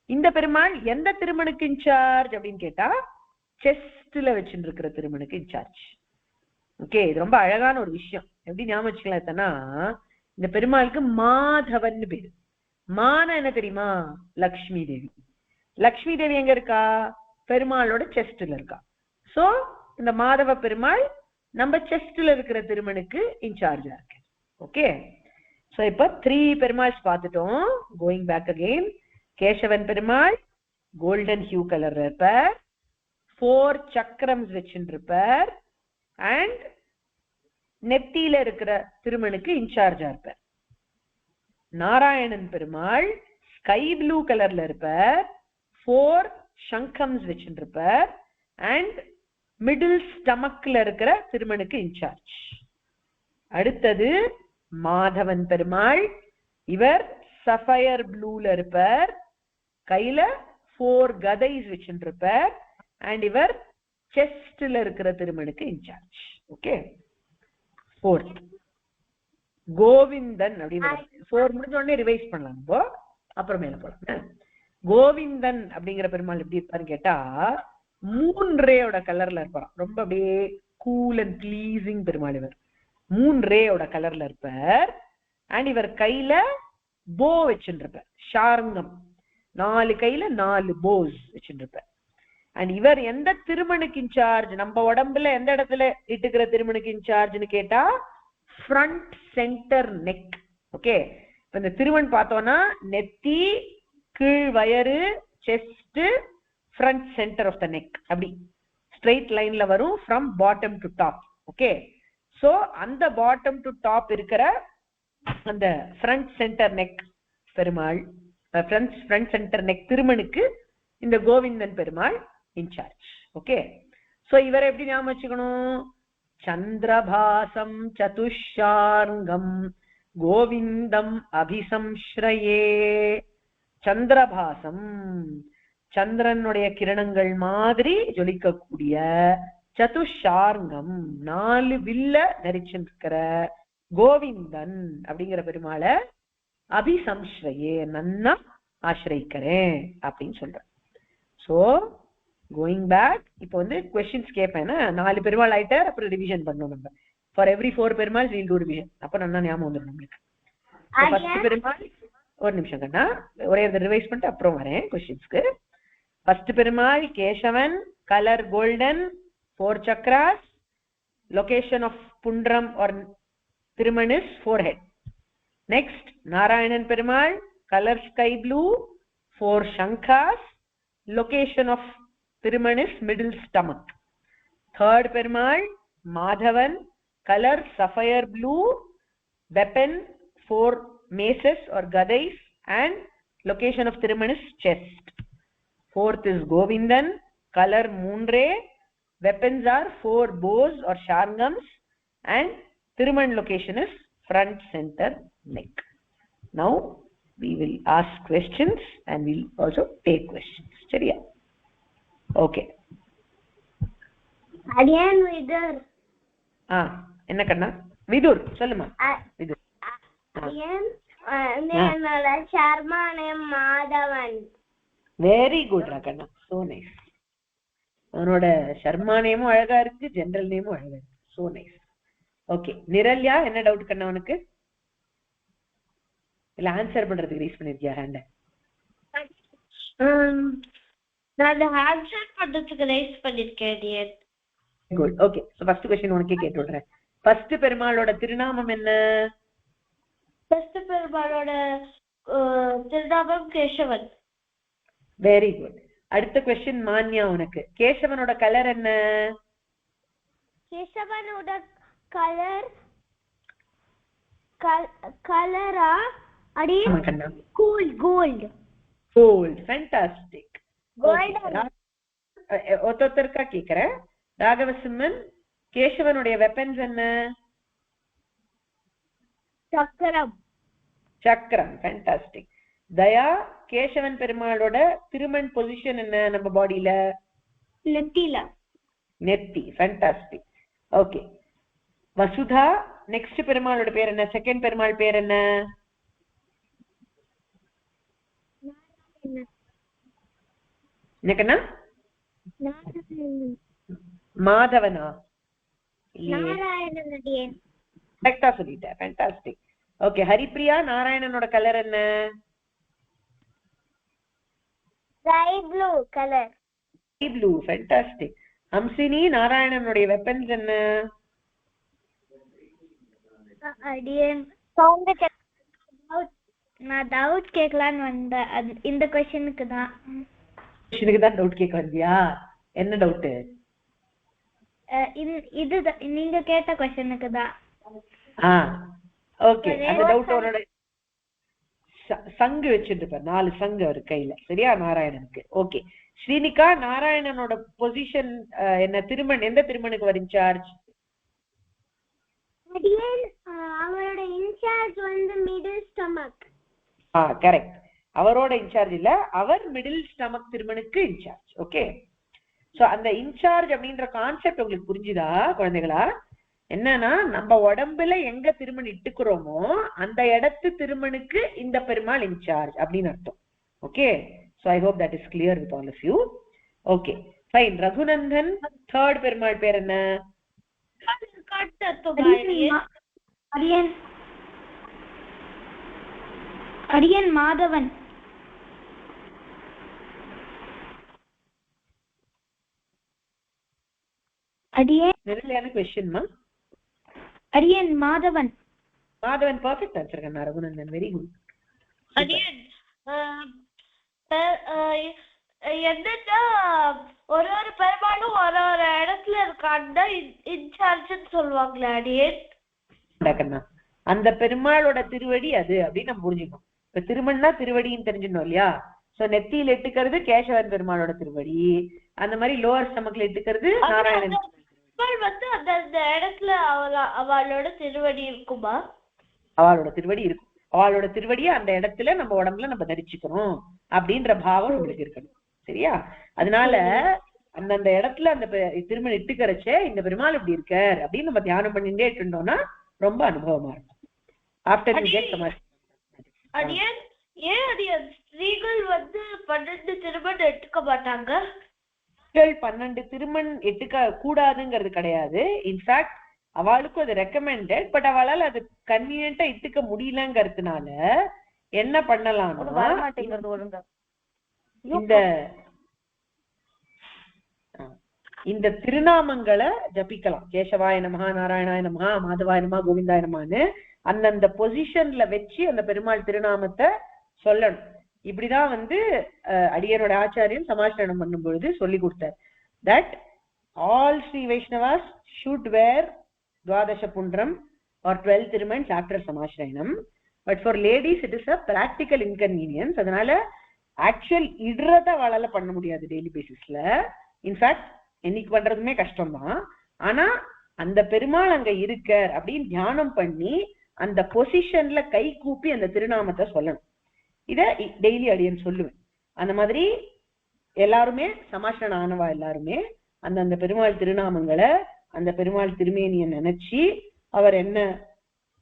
இந்த பெருமாள் எந்த திருமணுக்கு இன்சார்ஜ் அப்படின்னு கேட்டா செஸ்ட்ல வச்சுட்டு இருக்கிற திருமணுக்கு இன்சார்ஜ். ஓகே, இது ரொம்ப அழகான ஒரு விஷயம். எப்படி ஞாபகம் வச்சுக்கலாம்? இந்த பெருமாளுக்கு மாதவன் பேரு. மான என்ன தெரியுமா? லக்ஷ்மி தேவி. லக்ஷ்மி தேவி எங்க இருக்கா? பெருமாளோட செஸ்ட்ல இருக்கா. சோ இந்த மாதவ பெருமாள் நம்ம செஸ்ட்ல இருக்கிற திருமணுக்கு இன்சார்ஜா இருக்கு. ஓகே, சோ இப்ப 3 பெருமாள்ஸ் பார்த்துட்டோம். Going back again, Kesavan Perumal golden hue colour இருப்பார், 4 சக்கரம்ஸ் வச்சுட்டு இருப்பார் அண்ட் நெத்தியில இருக்கிற திருமணுக்கு இன்சார்ஜா இருப்பார். நாராயணன் பெருமாள் ஸ்கை ப்ளூ கலர்ல இருப்பார், 4 சங்கம்ஸ் வச்சுட்டு இருப்பார் அண்ட் மிடில் ஸ்டமக்ல இருக்கிற திருமணுக்கு இன்சார்ஜ். அடுத்தது மாதவன் பெருமாள், இவர் சஃபயர் ப்ளூல இருப்பார், கையில 4 கதைஸ் வச்சுட்டு இருப்பார் அண்ட் இவர் செஸ்ட்ல இருக்கிற திருமணுக்கு இன்சார்ஜ். ஓகே, 4th கோவிந்தன் அப்படின்னு 4 முடிஞ்ச உடனே ரிவைஸ் பண்ணலாம், இப்போ அப்புறமேல போலாம். கோவிந்தன் அப்படிங்கிற பெருமாள் எப்படி இருப்பாருன்னு கேட்டா 3 ரேயோட கலர்ல இருப்பாராம். ரொம்ப அப்படியே கூல் அண்ட் ப்ளீசிங் பெருமாள் இவர். 3 ரேயோட கலர்ல இருப்பார் அண்ட் இவர் கையில போ வச்சுட்டு இருப்பார், ஷார்ங்கம். 4 கையில 4 போஸ் வச்சுட்டு இருப்பார். அண்ட் இவர் எந்த திருமணுக்கு இன்சார்ஜ்? நம்ம உடம்புல எந்த இடத்துல இட்டுக்கிற திருமணுக்கு இன்சார்ஜ்னு கேட்டா ஃப்ரண்ட் சென்டர் நெக். ஓகே, இப்ப இந்த திருமண் பார்த்தோம்னா நெத்தி, கீழ் வயறு, chest, front centre of the neck, அப்படி ஸ்ட்ரெயிட் லைன்ல வரும் from bottom to top. Okay, so அந்த பாட்டம் டு டாப் இருக்கிற அந்த front centre neck Perumal, front centre neck திருமணுக்கு இந்த Govindan Perumal incharge. Okay, so இவரை எப்படி ஞாபகம் வச்சுக்கணும்? சந்திரபாசம் சதுஷார்ங்கம் கோவிந்தம் அபிசம்ஸ்ரயே. சந்திரபாசம், சந்திரனுடைய கிரணங்கள் மாதிரி ஜொலிக்கக்கூடிய, சதுஷார்ங்கம் 4 வில்ல தரிச்சிருக்கிற கோவிந்தன் அப்படிங்கிற பெருமாளை அபிசம்ஸ்ரயே நன்னா ஆசிரிக்கிறேன் அப்படின்னு சொல்ற. சோ கோயிங் பேக், இப்போ வந்து கொஸ்டின்ஸ் கேட்பேன். 4 பெருமாள் ஆயிட்டார், அப்புறம் ரிவிஷன் பண்ணணும் நம்ம. For every 4 Perumal we'll do revision. அப்ப நல்லா ஞாபகம் வந்துடும் நம்மளுக்கு. ஃபர்ஸ்ட் பெருமாள், ஒரு நிமிஷம் கண்ணா, ஒரே ரிவைஸ் பண்ணிட்டு அப்புறம் வரேன் கொஸ்டின்ஸ்க்கு. First Perumal Kesavan, colour golden, 4 chakras, location of pundram or thiruman is forehead. Next, Narayanan Perumal, colour sky blue, For Shankas, location of Thiruman is middle stomach. Third Perumal, Madhavan, color sapphire blue, weapon 4 maces or gadais, and location of Thiruman is chest. Fourth is Govindan, color moonray, weapons are 4 bows or sharngams, and Thiruman location is front, center, neck. Now we will ask questions and we'll also take questions. சரியா? Okay.
அடியன் விதுர்.
என்ன கண்ணா? விதுர் சொல்லுமா. விதுர்.
அடியன் என்னோட Sharma name Madhavan.
Very good கண்ணா. So nice. அவனோட சர்மா நேமும் அழகா இருக்கு, ஜெனரல் நேமும் அழகா இருக்கு. So nice. ஓகே. நிரல்யா என்ன டவுட் கண்ணா உனக்கு? இல்ல ஆன்சர் பண்றதுக்கு ரீஸ் பண்ணிருக்கியா ஹேண்ட?
நான் ஆன்சர் பண்றதுக்கு ரீஸ் பண்ணிருக்கேன்.
Good. Okay. So first question உனக்கே கேட்டு விடுறேன். ஃபர்ஸ்ட் பெருமாளோட திருநாமம் என்ன?
ஃபர்ஸ்ட் பெருமாளோட திருநாமம் கேசவன்.
Very good. அடுத்த क्वेश्चन மான்யா உனக்கு. கேசவனோட கலர் என்ன?
கேசவனோட கலரா அடி கோல்ட்.
கோல்ட். ஃபேண்டாஸ்டிக். ஒருத்தருக்கா கேக்குறேன். ராகவசிம்மன், கேசவனுடைய வெப்பன்ஸ் என்ன? சக்கரம். ஃபேண்டாஸ்டிக். தயா, கேசவன் பெருமாளோட திருமண் பொசிஷன் என்ன நம்ம பாடியில? நெத்தி. ஃபேண்டாஸ்டிக். ஓகே. வசுதா, நெக்ஸ்ட் பெருமாளோட பேர் என்ன? செகண்ட் பெருமாள் பேர் என்ன? என்னக்கண்ணா? மாதவனா? கரெக்டா சொல்லிட்டேன். ஃபேண்டாஸ்டிக். ஓகே. ஹரிப்ரியா, நாராயணனோட கலர் என்ன?
Sky blue colour.
Sky blue. Fantastic. Hamsini, நாராயணனுடைய வெப்பன்ஸ் என்ன?
அடியன் நான் டவுட் கேட்கலான்னு வந்தேன். இந்த क्वेश्चनக்கு தான்
டவுட் கேட்க வந்தியா? என்ன டவுட்?
இது நீங்க கேட்ட क्वेश्चनக்கு தான்.
ஓகே. அந்த டவுட்டோட சங்கு வச்சிட்டு பாரு. 4 சங்கு ஒரு கையில. சரியா? நாராயணனுக்கு. ஓகே. ஸ்ரீனிகா, நாராயணனோட பொசிஷன் என்ன? திருமண் எந்த திருமணுக்கு வர இன்சார்ஜ்?
அவரோட இன்சார்ஜ் வந்து மிடில் ஸ்டமக்.
கரெக்ட். அவரோட இன்சார்ஜ் இல்ல, அவர் மிடில் ஸ்டமக் திருமணுக்கு இன்சார்ஜ். ஓகே. சோ அந்த இன்சார்ஜ் அப்படின்ற கான்செப்ட் உங்களுக்கு புரிஞ்சுதா குழந்தைகளா? என்னன்னா நம்ம உடம்புல எங்க திருமண் இட்டுக்கிறோமோ அந்த இடத்து திருமணுக்கு இந்த பெருமாள் இன்சார்ஜ் அப்படின்னு அர்த்தம். Okay. So I hope that is clear with all of you. Okay fine. Raghunandan, third Perumal பேர் என்ன?
அடியன் மாதவன். அடியன்
நிரலையான क्वेश्चन மா.
அடியன் மாதவன்.
மாதவன் பெர்ஃபெக்ட் ஆன்சர் கண்ணா. Raghunandan very good.
அடியன் என்னன்னா ஒரு பெருமாளும் ஒரு இடத்துல இருக்காங்க இன்சார்ஜ்னு சொல்லுவாங்களே அடியன்.
கண்ணா அந்த பெருமாளோட திருவடி அது அப்படின்னு நம்ம புரிஞ்சுக்கணும். இப்ப திருமண்ணா திருவடின்னு தெரிஞ்சிடணும் இல்லையா? சோ நெத்தியில இட்டுக்கிறது கேசவன் பெருமாளோட திருவடி. அந்த மாதிரி லோவர் ஸ்டமக்ல இட்டுக்கிறது நாராயணன்
வந்து அந்த இடத்துல அவளோட திருவடி இருக்குமா?
அவளோட திருவடி இருக்கும். அவளோட திருவடியை அந்த இடத்துல நம்ம உடம்புல நம்ம தரிச்சுக்கணும் அப்படின்ற பாவம் நம்மளுக்கு இருக்கணும். சரியா? அதனால அந்தந்த இடத்துல அந்த திருமணம் இட்டுக்கிறச்சே இந்த பெருமாள் இப்படி இருக்கார் அப்படின்னு நம்ம தியானம் பண்ணிட்டே இருந்தோம்னா ரொம்ப அனுபவமா இருக்கும். ஆஃப்டர் யூ கெட் சம்
அடியன் ஏன் அடியன் ஸ்திரீகள் வந்து 12 திருமணம் எடுக்க மாட்டாங்க?
12 திருமண் எட்டுக்க கூடாதுங்கிறது கிடையாது. இன்ஃபேக்ட் அவளுக்கும் அது ரெக்கமெண்டட். பட் அவளால் அது கன்வீனியன்ட்டா இட்டுக்க முடியலங்கிறதுனால என்ன பண்ணலாம்னா இந்த திருநாமங்களை ஜபிக்கலாம். கேசவாய நமஹ, நாராயணாய நமஹ, மாதவாய நமஹ, கோவிந்தாய நமஹன்னு அந்தந்த பொசிஷன்ல வச்சு அந்த பெருமாள் திருநாமத்தை சொல்லணும். இப்படிதான் வந்து அடியனோட ஆச்சாரியன் சமாஷ்டனம் பண்ணும் பொழுது சொல்லி கொடுத்தார். That all Sri Vaishnavas should wear Dwadasha Pundram or 12 Tirumans after Samashrayanam. But for ladies it is a practical inconvenience. அதனால ஆக்சுவல் இடுறத அவளால பண்ண முடியாது டெய்லி பேசிஸ்ல. இன்ஃபேக்ட் இன்னைக்கு பண்றதுமே கஷ்டம்தான். ஆனா அந்த பெருமாள் அங்க இருக்க அப்படின்னு தியானம் பண்ணி அந்த பொசிஷன்ல கை கூப்பி அந்த திருநாமத்தை சொல்லணும். இத டெய்லி அடியன் சொல்லுவேன். அந்த மாதிரி எல்லாருமே சமாஷ்டனம் ஆனவா எல்லாருமே அந்த பெருமாள் திருநாமங்களை அந்த பெருமாள் திருமேனியை நினைச்சு அவர் என்ன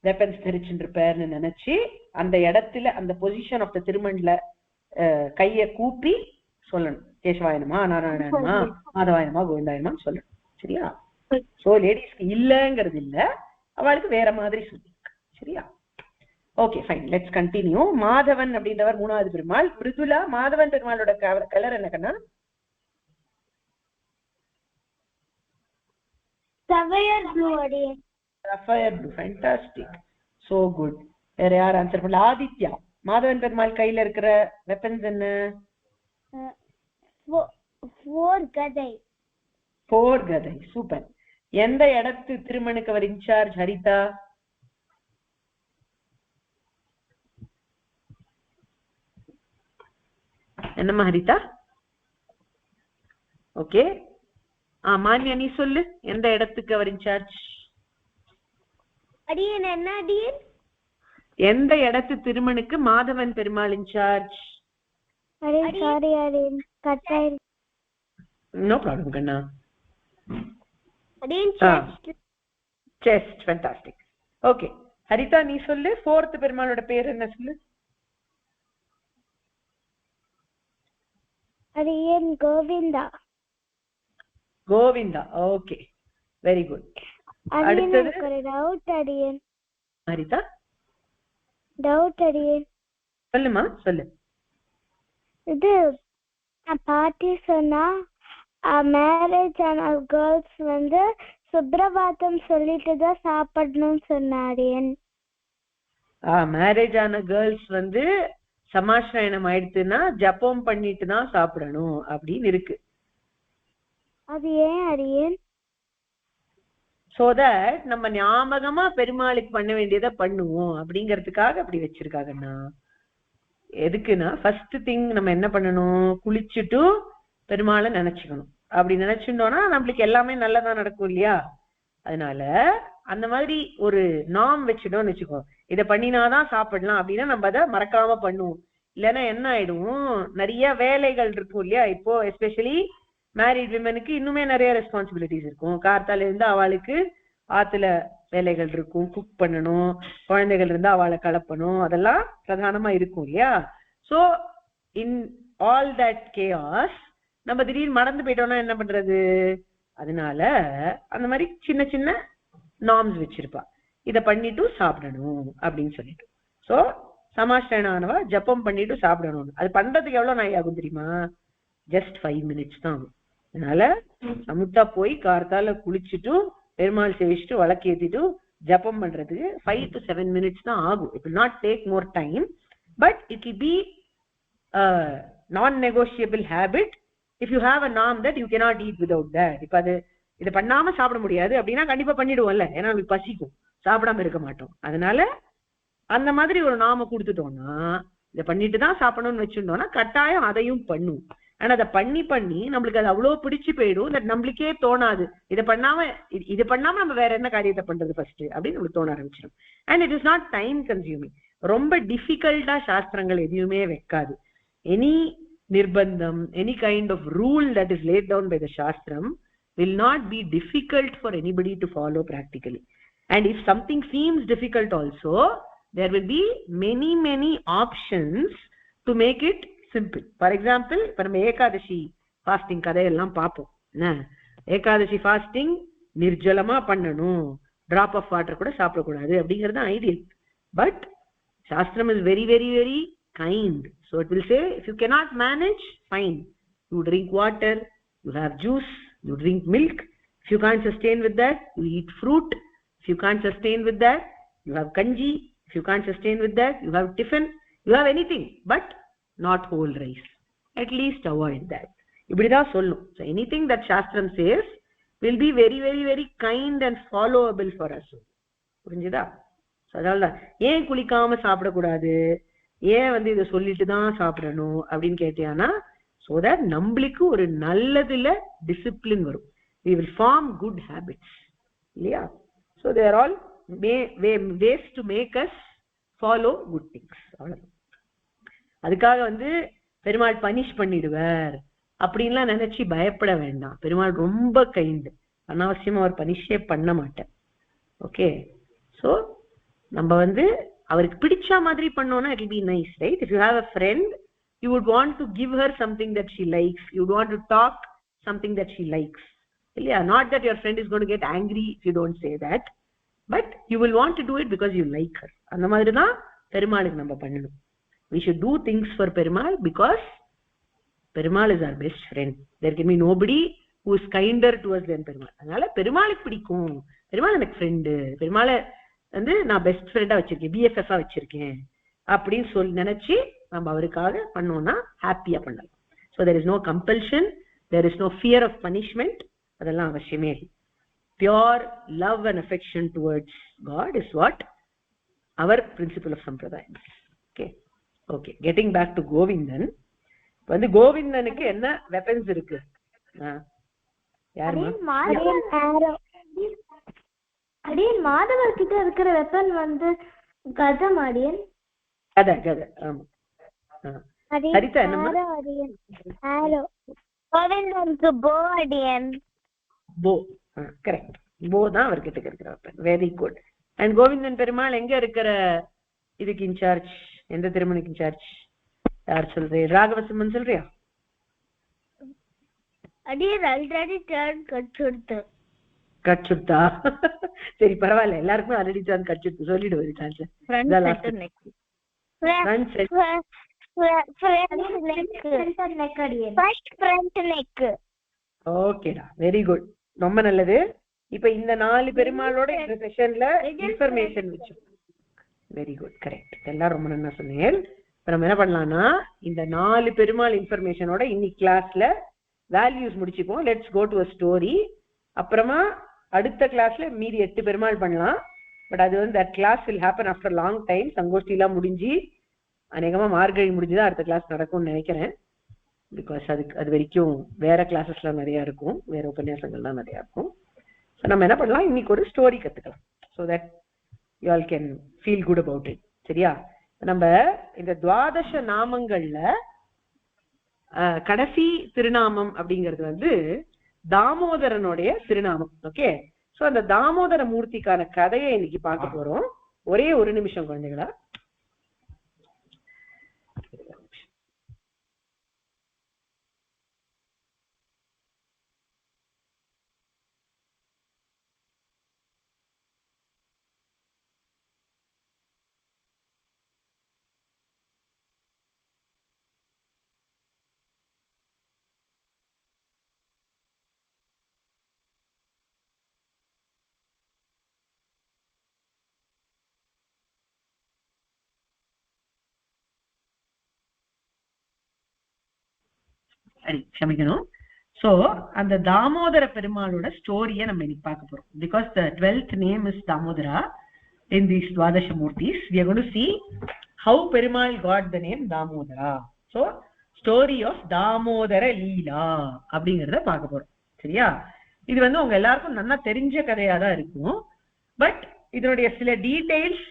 வெப்பன்ஸ் தெரிச்சுட்டு இருப்பார்னு நினைச்சு அந்த இடத்துல அந்த பொசிஷன் ஆஃப் த திருமண்ல கைய கூப்பி சொல்லணும். கேசவாயனமா, நாராயணமா, மாதவாயனமா, கோவிந்தாயனமா சொல்லணும். சரியா? சோ லேடிஸ்க்கு இல்லங்கிறது இல்ல, அவளுக்கு வேற மாதிரி சொல்லி. சரியா? Okay fine, let's continue. Madhavan அப்படின்றவர் மூணாவது பெருமாள். மிருதுலா, மாதவன் பெருமாளோட கலர் என்ன கண்ணா?
Sapphire blue அடியே.
Sapphire blue, fantastic, so good. வேற யார் ஆன்சர் பண்ணல? ஆதித்யா, மாதவன் பெருமாள் கையில இருக்கிற வெப்பன்ஸ் என்ன?
4 கதை.
4 கதை, சூப்பர். எந்த இடத்து திருமணுக்கு அவர் இன்சார்ஜ்? ஹரிதா. என்னம்மா ஹரிதா? ஓகே, மான்யா நீ சொல்லு, எந்த இடத்துக்கு அவர் இன்சார்ஜ்?
அடியன் என்ன அடியன்?
எந்த இடத்து திருமணுக்கு மாதவன் பெருமாள் இன்சார்ஜ்?
அடியன் சாரி அடியன் கட்டாய்.
நோ ப்ராப்ளம் கண்ணா.
அடியன்
செஸ்ட், ஃபேண்டாஸ்டிக். ஓகே ஹரிதா நீ சொல்லு, 4th பெருமாளோட பேர் என்ன சொல்லு?
அடியன் Govinda.
Govinda, okay, very good.
அடுத்தது ஒரு டவுட் அடியன்.
ஹரிதா
டவுட் அடியன்.
சொல்லுமா, சொல்லு.
இது பாட்டி சொன்னா மேரேஜ் ஆன கேர்ள்ஸ் வந்து சுப்ரபாதம் சொல்லிட்டு தான் சாப்பிடணும்னு சொன்னாடியன்.
மேரேஜ் ஆன கேர்ள்ஸ் வந்து சமாஷ்ராயணம் ஆயிடுச்சுன்னா ஜபம் பண்ணிட்டு தான் சாப்பிடணும் அப்படின்னு இருக்கு.
அது ஏன் அடியன்?
சோ தட் நம்ம ஞாபகமா பெருமாளுக்கு பண்ண வேண்டியதை பண்ணுவோம் அப்படிங்கறதுக்காக அப்படி வச்சிருக்காங்கண்ணா. எதுக்குன்னா ஃபர்ஸ்ட் திங் நம்ம என்ன பண்ணணும், குளிச்சுட்டு பெருமாளை நினைச்சுக்கணும். அப்படி நினைச்சுட்டோம்னா நம்மளுக்கு எல்லாமே நல்லதா நடக்கும் இல்லையா? அதனால அந்த மாதிரி ஒரு நாம் வச்சுட்டோம்னு வச்சுக்கோ, இதை பண்ணினாதான் சாப்பிடலாம் அப்படின்னா நம்ம அதை மறக்காம பண்ணுவோம். இல்லைன்னா என்ன ஆயிடும், நிறைய வேலைகள் இருக்கும் இல்லையா? இப்போ எஸ்பெஷலி மேரிட் விமனுக்கு இன்னுமே நிறைய ரெஸ்பான்சிபிலிட்டிஸ் இருக்கும். கார்த்தால இருந்து அவளுக்கு ஆத்துல வேலைகள் இருக்கும், குக் பண்ணணும், குழந்தைகள் இருந்தா அவளை கலப்பணும், அதெல்லாம் பிரதானமா இருக்கும் இல்லையா? So in all that chaos நம்ம திடீர்னு மறந்து போயிட்டோம்னா என்ன பண்றது? அதனால அந்த மாதிரி சின்ன சின்ன நார்ம்ஸ் வச்சிருப்பா, இத பண்ணிட்டு சாப்பிடணும் அப்படின்னு சொல்லிட்டு. சோ சமாஷ்டனானவா ஜப்பம் பண்ணிட்டு சாப்பிடணும். அது பண்றதுக்கு எவ்வளவு நாய் ஆகும் தெரியுமா? ஜஸ்ட் 5 minutes தான் ஆகும். அதனால சமுத்தா போய் கார்த்தால குளிச்சுட்டு பெருமாள் சேவிச்சுட்டு வழக்கேத்திட்டு ஜப்பம் பண்றதுக்கு 5 to 7 minutes தான் ஆகும். It will not take more time, but it will be a non-negotiable habit if you have a norm that you cannot eat without that. இப்ப அது இதை பண்ணாம சாப்பிட முடியாது அப்படின்னா கண்டிப்பா பண்ணிடுவோம்ல, ஏன்னா நம்மளுக்கு பசிக்கும், சாப்பிடாம இருக்க மாட்டோம். அதனால அந்த மாதிரி ஒரு நாம கொடுத்துட்டோம்னா, இதை பண்ணிட்டு தான் சாப்பிடணும்னு வச்சுட்டோம்னா கட்டாயம் அதையும் பண்ணும். ஆனா அதை பண்ணி பண்ணி நம்மளுக்கு அது அவ்வளவு பிடிச்சு போயிடும், நம்மளுக்கே தோணாது இது பண்ணாம நம்ம வேற என்ன காரியத்தை பண்றது ஃபர்ஸ்ட் அப்படின்னு நம்மளுக்கு தோண ஆரம்பிச்சிடும். And it is not time consuming. ரொம்ப டிஃபிகல்ட்டா சாஸ்திரங்கள் எதுவுமே வைக்காது. Any nirbandham, any kind of rule that is laid down by the shastram will not be difficult for anybody to follow practically. And if something seems difficult also, there will be many options to make it simple. For example, இப்ப நம்ம Ekadashi fasting கதையெல்லாம் பார்ப்போம். Ekadashi fasting நிர்ஜலமா பண்ணணும், drop of water கூட சாப்பிடக்கூடாது அப்படிங்கிறது ideal. But சாஸ்திரம் is very very very kind. So it will say, if you cannot manage, fine, you drink water, you have juice, you drink milk. If you can't sustain with that, you eat fruit. If you can't sustain with that, you have kanji. If you can't sustain with that, you have tiffin. You have anything, but not whole rice. At least avoid that. இப்படிதான் சொல்லும். So anything that Shastram says will be very very very kind and followable for us. புரிஞ்சுதா? அதனால ஏன் குளிக்காம சாப்பிடக்கூடாது, ஏன் இதை சொல்லிட்டு தான் சாப்பிடணும் அப்படின்னு கேட்டியானா, so that நம்மளுக்கு ஒரு நல்லதுல டிசிப்ளின் வரும். We will form good habits. இல்லையா? So they are all ways to make us follow good things. அவ்வளவு. அதுக்காக பெருமாள் பனிஷ் பண்ணிடுவார் அப்படின்லாம் நினைச்சு பயப்பட வேண்டாம். பெருமாள் ரொம்ப கைண்ட், அனாவசியமா அவர் பனிஷே பண்ண மாட்டார். ஓகே, சோ நம்ம அவருக்கு பிடிச்ச மாதிரி பண்ணோம்னா it will be nice, right? If you have a friend, you would want to give her something that she likes, you would want to talk something that she likes. Yeah, not that your friend is going to get angry if you don't say that, but you will want to do it because you like her. அந்த மாதிரி தான் பெருமாளுக்கு நம்ம பண்ணணும். We should do things for Perumal because Perumal is our best friend. There can be nobody who is kinder to us than Perumal. அதனால பெருமாளுக்கு பிடிக்கும், பெருமாள் எனக்கு ஃப்ரெண்டு, பெருமாளை நான் பெஸ்ட் ஃப்ரெண்டா வச்சிருக்கேன், பிஎஃப்எஃப் வச்சிருக்கேன் அப்படின்னு சொல்லி நினைச்சு நம்ம அவருக்காக பண்ணோம்னா ஹாப்பியா பண்ணலாம். So there is no compulsion, there is no fear of punishment. அதெல்லாம் அவசியமே இல்லை. Pure love and affection towards God is what our principle of sampradayam. Okay, okay, getting back to Govindan. கோவிந்தனுக்கு என்ன வெப்பன்ஸ் இருக்கு?
மாதவர் கிட்ட இருக்கிற வெப்பன் கதம் அடியன்.
கதை கதை. ஆமா. ஹரிதா என்னமா?
கோவிந்தனுக்கு போ அடியன்.
போ, கரெக்ட். போ தான் அவர்கிட்ட இருக்கிற weapon. Very good. And Govindan Perumal எங்க இருக்கிற இதுக்கு இன்சார்ஜ்? எந்த திருமணிக்கு இன்சார்ஜ்? யார் சொல்றே? ராகவசிம்மன் சொல்றியா?
அடியன் ஆல்ரெடி டர்ன் கட்சுடுத்து.
கட்சுடுத்தா? சரி பரவாயில்ல, எல்லாருக்கும் ஆல்ரெடி டர்ன் கட்சுடுத்து சொல்லிடுவது சான்ஸ். ஓகேடா, வெரி குட், ரொம்ப நல்லது. இப்ப இந்த 4 பெருமாளோட இந்த செஷன்ல இன்ஃபர்மேஷன் வச்சு. Very good, correct. எல்லாம் ரொம்ப நல்லா சொன்னேன். இப்ப நம்ம என்ன பண்ணலாம்னா, இந்த 4 பெருமாள் இன்ஃபர்மேஷனோட இன்னைக்கு கிளாஸ்ல வேல்யூஸ் முடிச்சுக்குவோம். Let's go to a story. அப்புறமா அடுத்த கிளாஸ்ல மீதி 8 பெருமாள் பண்ணலாம். பட் அது that class will happen after long time. சங்கோஷ்டி எல்லாம் முடிஞ்சு அநேகமா மார்கழி முடிஞ்சுதான் அடுத்த கிளாஸ் நடக்கும்னு நினைக்கிறேன். பிகாஸ் அது வரைக்கும் வேற கிளாஸஸ்லாம் நிறைய இருக்கும், வேற உபன்யாசங்கள்லாம் நிறைய இருக்கும். ஸோ நம்ம என்ன பண்ணலாம், இன்னைக்கு ஒரு ஸ்டோரி கத்துக்கலாம். So that you all can feel good about it. சரியா? நம்ம இந்த துவாதச நாமங்கள்ல கடைசி திருநாமம் அப்படிங்கிறது தாமோதரனுடைய திருநாமம். ஓகே, சோ அந்த தாமோதர மூர்த்திக்கான கதையை இன்னைக்கு பார்க்க போறோம். ஒரே ஒரு நிமிஷம் குழந்தைகளா. சரி, க்ஷமிக்கணும். சோ அந்த தாமோதர பெருமாளோட ஸ்டோரியை நம்ம இன்னைக்கு பார்க்க போறோம். Because the 12th name is Damodara in these Dwadasha Murtis. We are going to see how Perumal got the name Damodara. So story of Damodara Leela அப்படிங்கறத பார்க்க போறோம். சரியா? இது உங்க எல்லாருக்கும் நல்லா தெரிஞ்ச கதையா தான் இருக்கும். பட் இதனுடைய சில டீடைல்ஸ்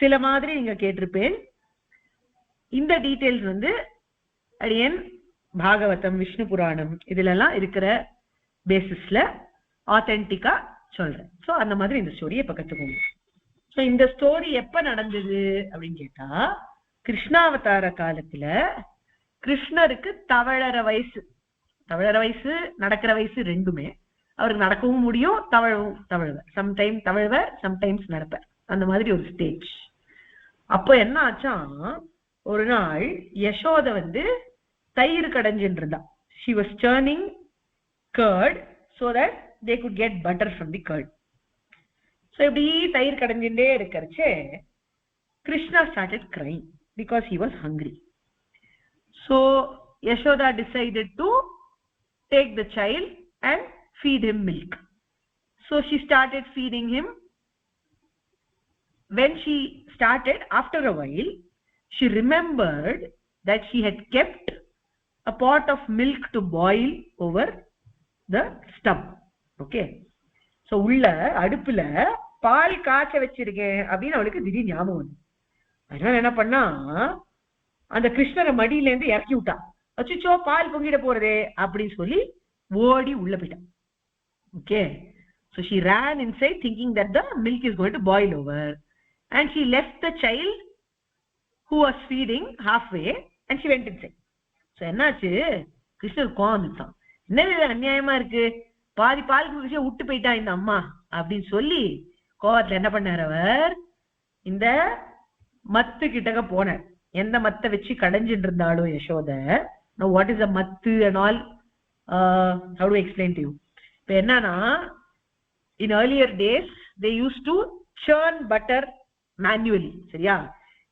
சில மாதிரி நீங்க கேட்டிருப்பேன். இந்த டீடைல்ஸ் அடியன் பாகவதம், விஷ்ணு புராணம் இதுல எல்லாம் இருக்கிற பேசிஸ்ல ஆத்தென்டிக்கா சொல்றேன். சோ அந்த மாதிரி இந்த ஸ்டோரியை இப்ப கத்துக்கோங்க. சோ இந்த ஸ்டோரி எப்ப நடந்தது அப்படின்னு கேட்டா, கிருஷ்ணாவதார காலத்துல கிருஷ்ணருக்கு தவழற வயசு நடக்கிற வயசு ரெண்டுமே. அவருக்கு நடக்கவும் முடியும், தவழுவர். Sometime தவழ்வர், sometimes நடப்பர். அந்த மாதிரி ஒரு ஸ்டேஜ். அப்போ என்ன ஆச்சா, ஒரு நாள் யசோத தயிர் கடைஞ்சின்னு இருந்தா. she was churning curd so that they could get butter from the curd. so இப்படி தயிர் கடைஞ்சிட்டே இருக்கறச்சே Krishna started crying because he was hungry. So Yashoda decided to take the child and feed him milk. So she started feeding him. When she started, after a while, she remembered that she had kept a pot of milk to boil over the stove. Okay. So உள்ள அடுப்புல பால் காய்ச்ச வச்சிருக்கேன் அப்படின்னு அவளுக்கு திடீர் ஞாபகம் வந்து, அதனால என்ன பண்ணா, அந்த கிருஷ்ணரை மடியில இருந்து இறக்கி விட்டான். அச்சோ பால் பொங்கிட போறதே அப்படின்னு சொல்லி ஓடி உள்ள போயிட்டான். Okay. So she ran inside thinking that the milk is going to boil over, and she left the child who was feeding halfway and she went inside. So என்னாச்சு, கிருஷ்ணர் கோவம் வந்துட்டான். என்ன அநியாயமா இருக்கு, பாதி பால் குடிச்சு விட்டு போயிட்டான் இந்த அம்மா அப்படின்னு சொல்லி கோவத்துல என்ன பண்ணார், அவர் இந்த மத்து கிட்டக்க போனார். எந்த மத்தை வச்சு கடைஞ்சிட்டு இருந்தாலும் Yashoda. Now what is a மத்து and all, how do I explain to you? இப்ப என்னன்னா, in earlier days they used to churn butter manually. சரியா,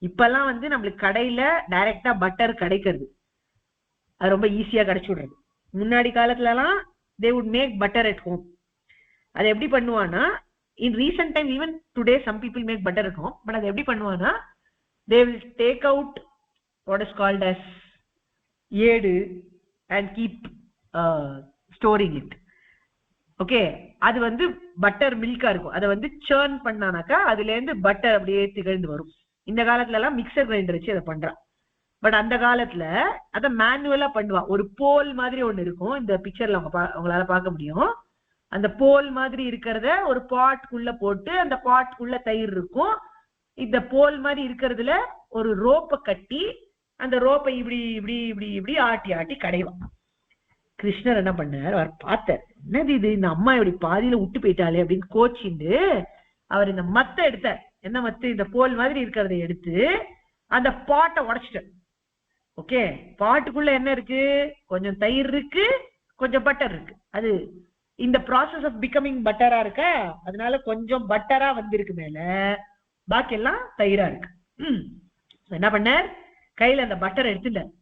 இப்பெல்லாம் வந்து நம்மளுக்கு கடையில டைரக்டா பட்டர் கிடைக்கிறது, அது ரொம்ப ஈஸியா கிடைச்சு விடுறது. முன்னாடி காலத்துல எல்லாம் they would make butter at home. அது எப்படி பண்ணுவானா, in recent time even today some people make butter at home, but அது எப்படி பண்ணுவானா, they will take out what is called as ஏடு and keep storing it. Okay, அது வந்து butter Milkha இருக்கும். அதை வந்து churn பண்ணானாக்கா அதுல இருந்து பட்டர் அப்படியே திகழ்ந்து வரும். இந்த காலத்துல எல்லாம் மிக்சர் கிரைண்டர் வச்சு அதை பண்றான். பட் அந்த காலத்துல அதை மேனுவலா பண்ணுவான். ஒரு போல் மாதிரி ஒண்ணு இருக்கும், இந்த பிக்சர்ல உங்களால பார்க்க முடியும். அந்த போல் மாதிரி இருக்கிறத ஒரு பாட்குள்ள போட்டு, அந்த பாட்குள்ள தயிர் இருக்கும். இந்த போல் மாதிரி இருக்கிறதுல ஒரு ரோப்பை கட்டி, அந்த ரோப்பை இப்படி இப்படி இப்படி இப்படி ஆட்டி ஆட்டி கடைவான். கிருஷ்ணர் என்ன பண்ணார், அவர் பார்த்தார், என்னது இது, இந்த அம்மா இப்படி பாதியில விட்டு போயிட்டாலே அப்படின்னு கோச்சிண்டு அவர் இந்த மத்தை எடுத்தார். என்ன மத்து, இந்த போல் மாதிரி இருக்கிறத எடுத்து அந்த பாட்டை உடைச்சிட்டார். ஓகே, பாட்டுக்குள்ள என்ன இருக்கு, கொஞ்சம் தயிர் இருக்கு, கொஞ்சம் பட்டர் இருக்கு. அது இந்த ப்ராசஸ் ஆஃப் பிகமிங் பட்டரா இருக்க, அதனால கொஞ்சம் பட்டரா வந்திருக்கு மேல, பாக்கி எல்லாம் தயிரா இருக்கு. என்ன பண்ணார், கையில அந்த பட்டர் எடுத்துட்டார்.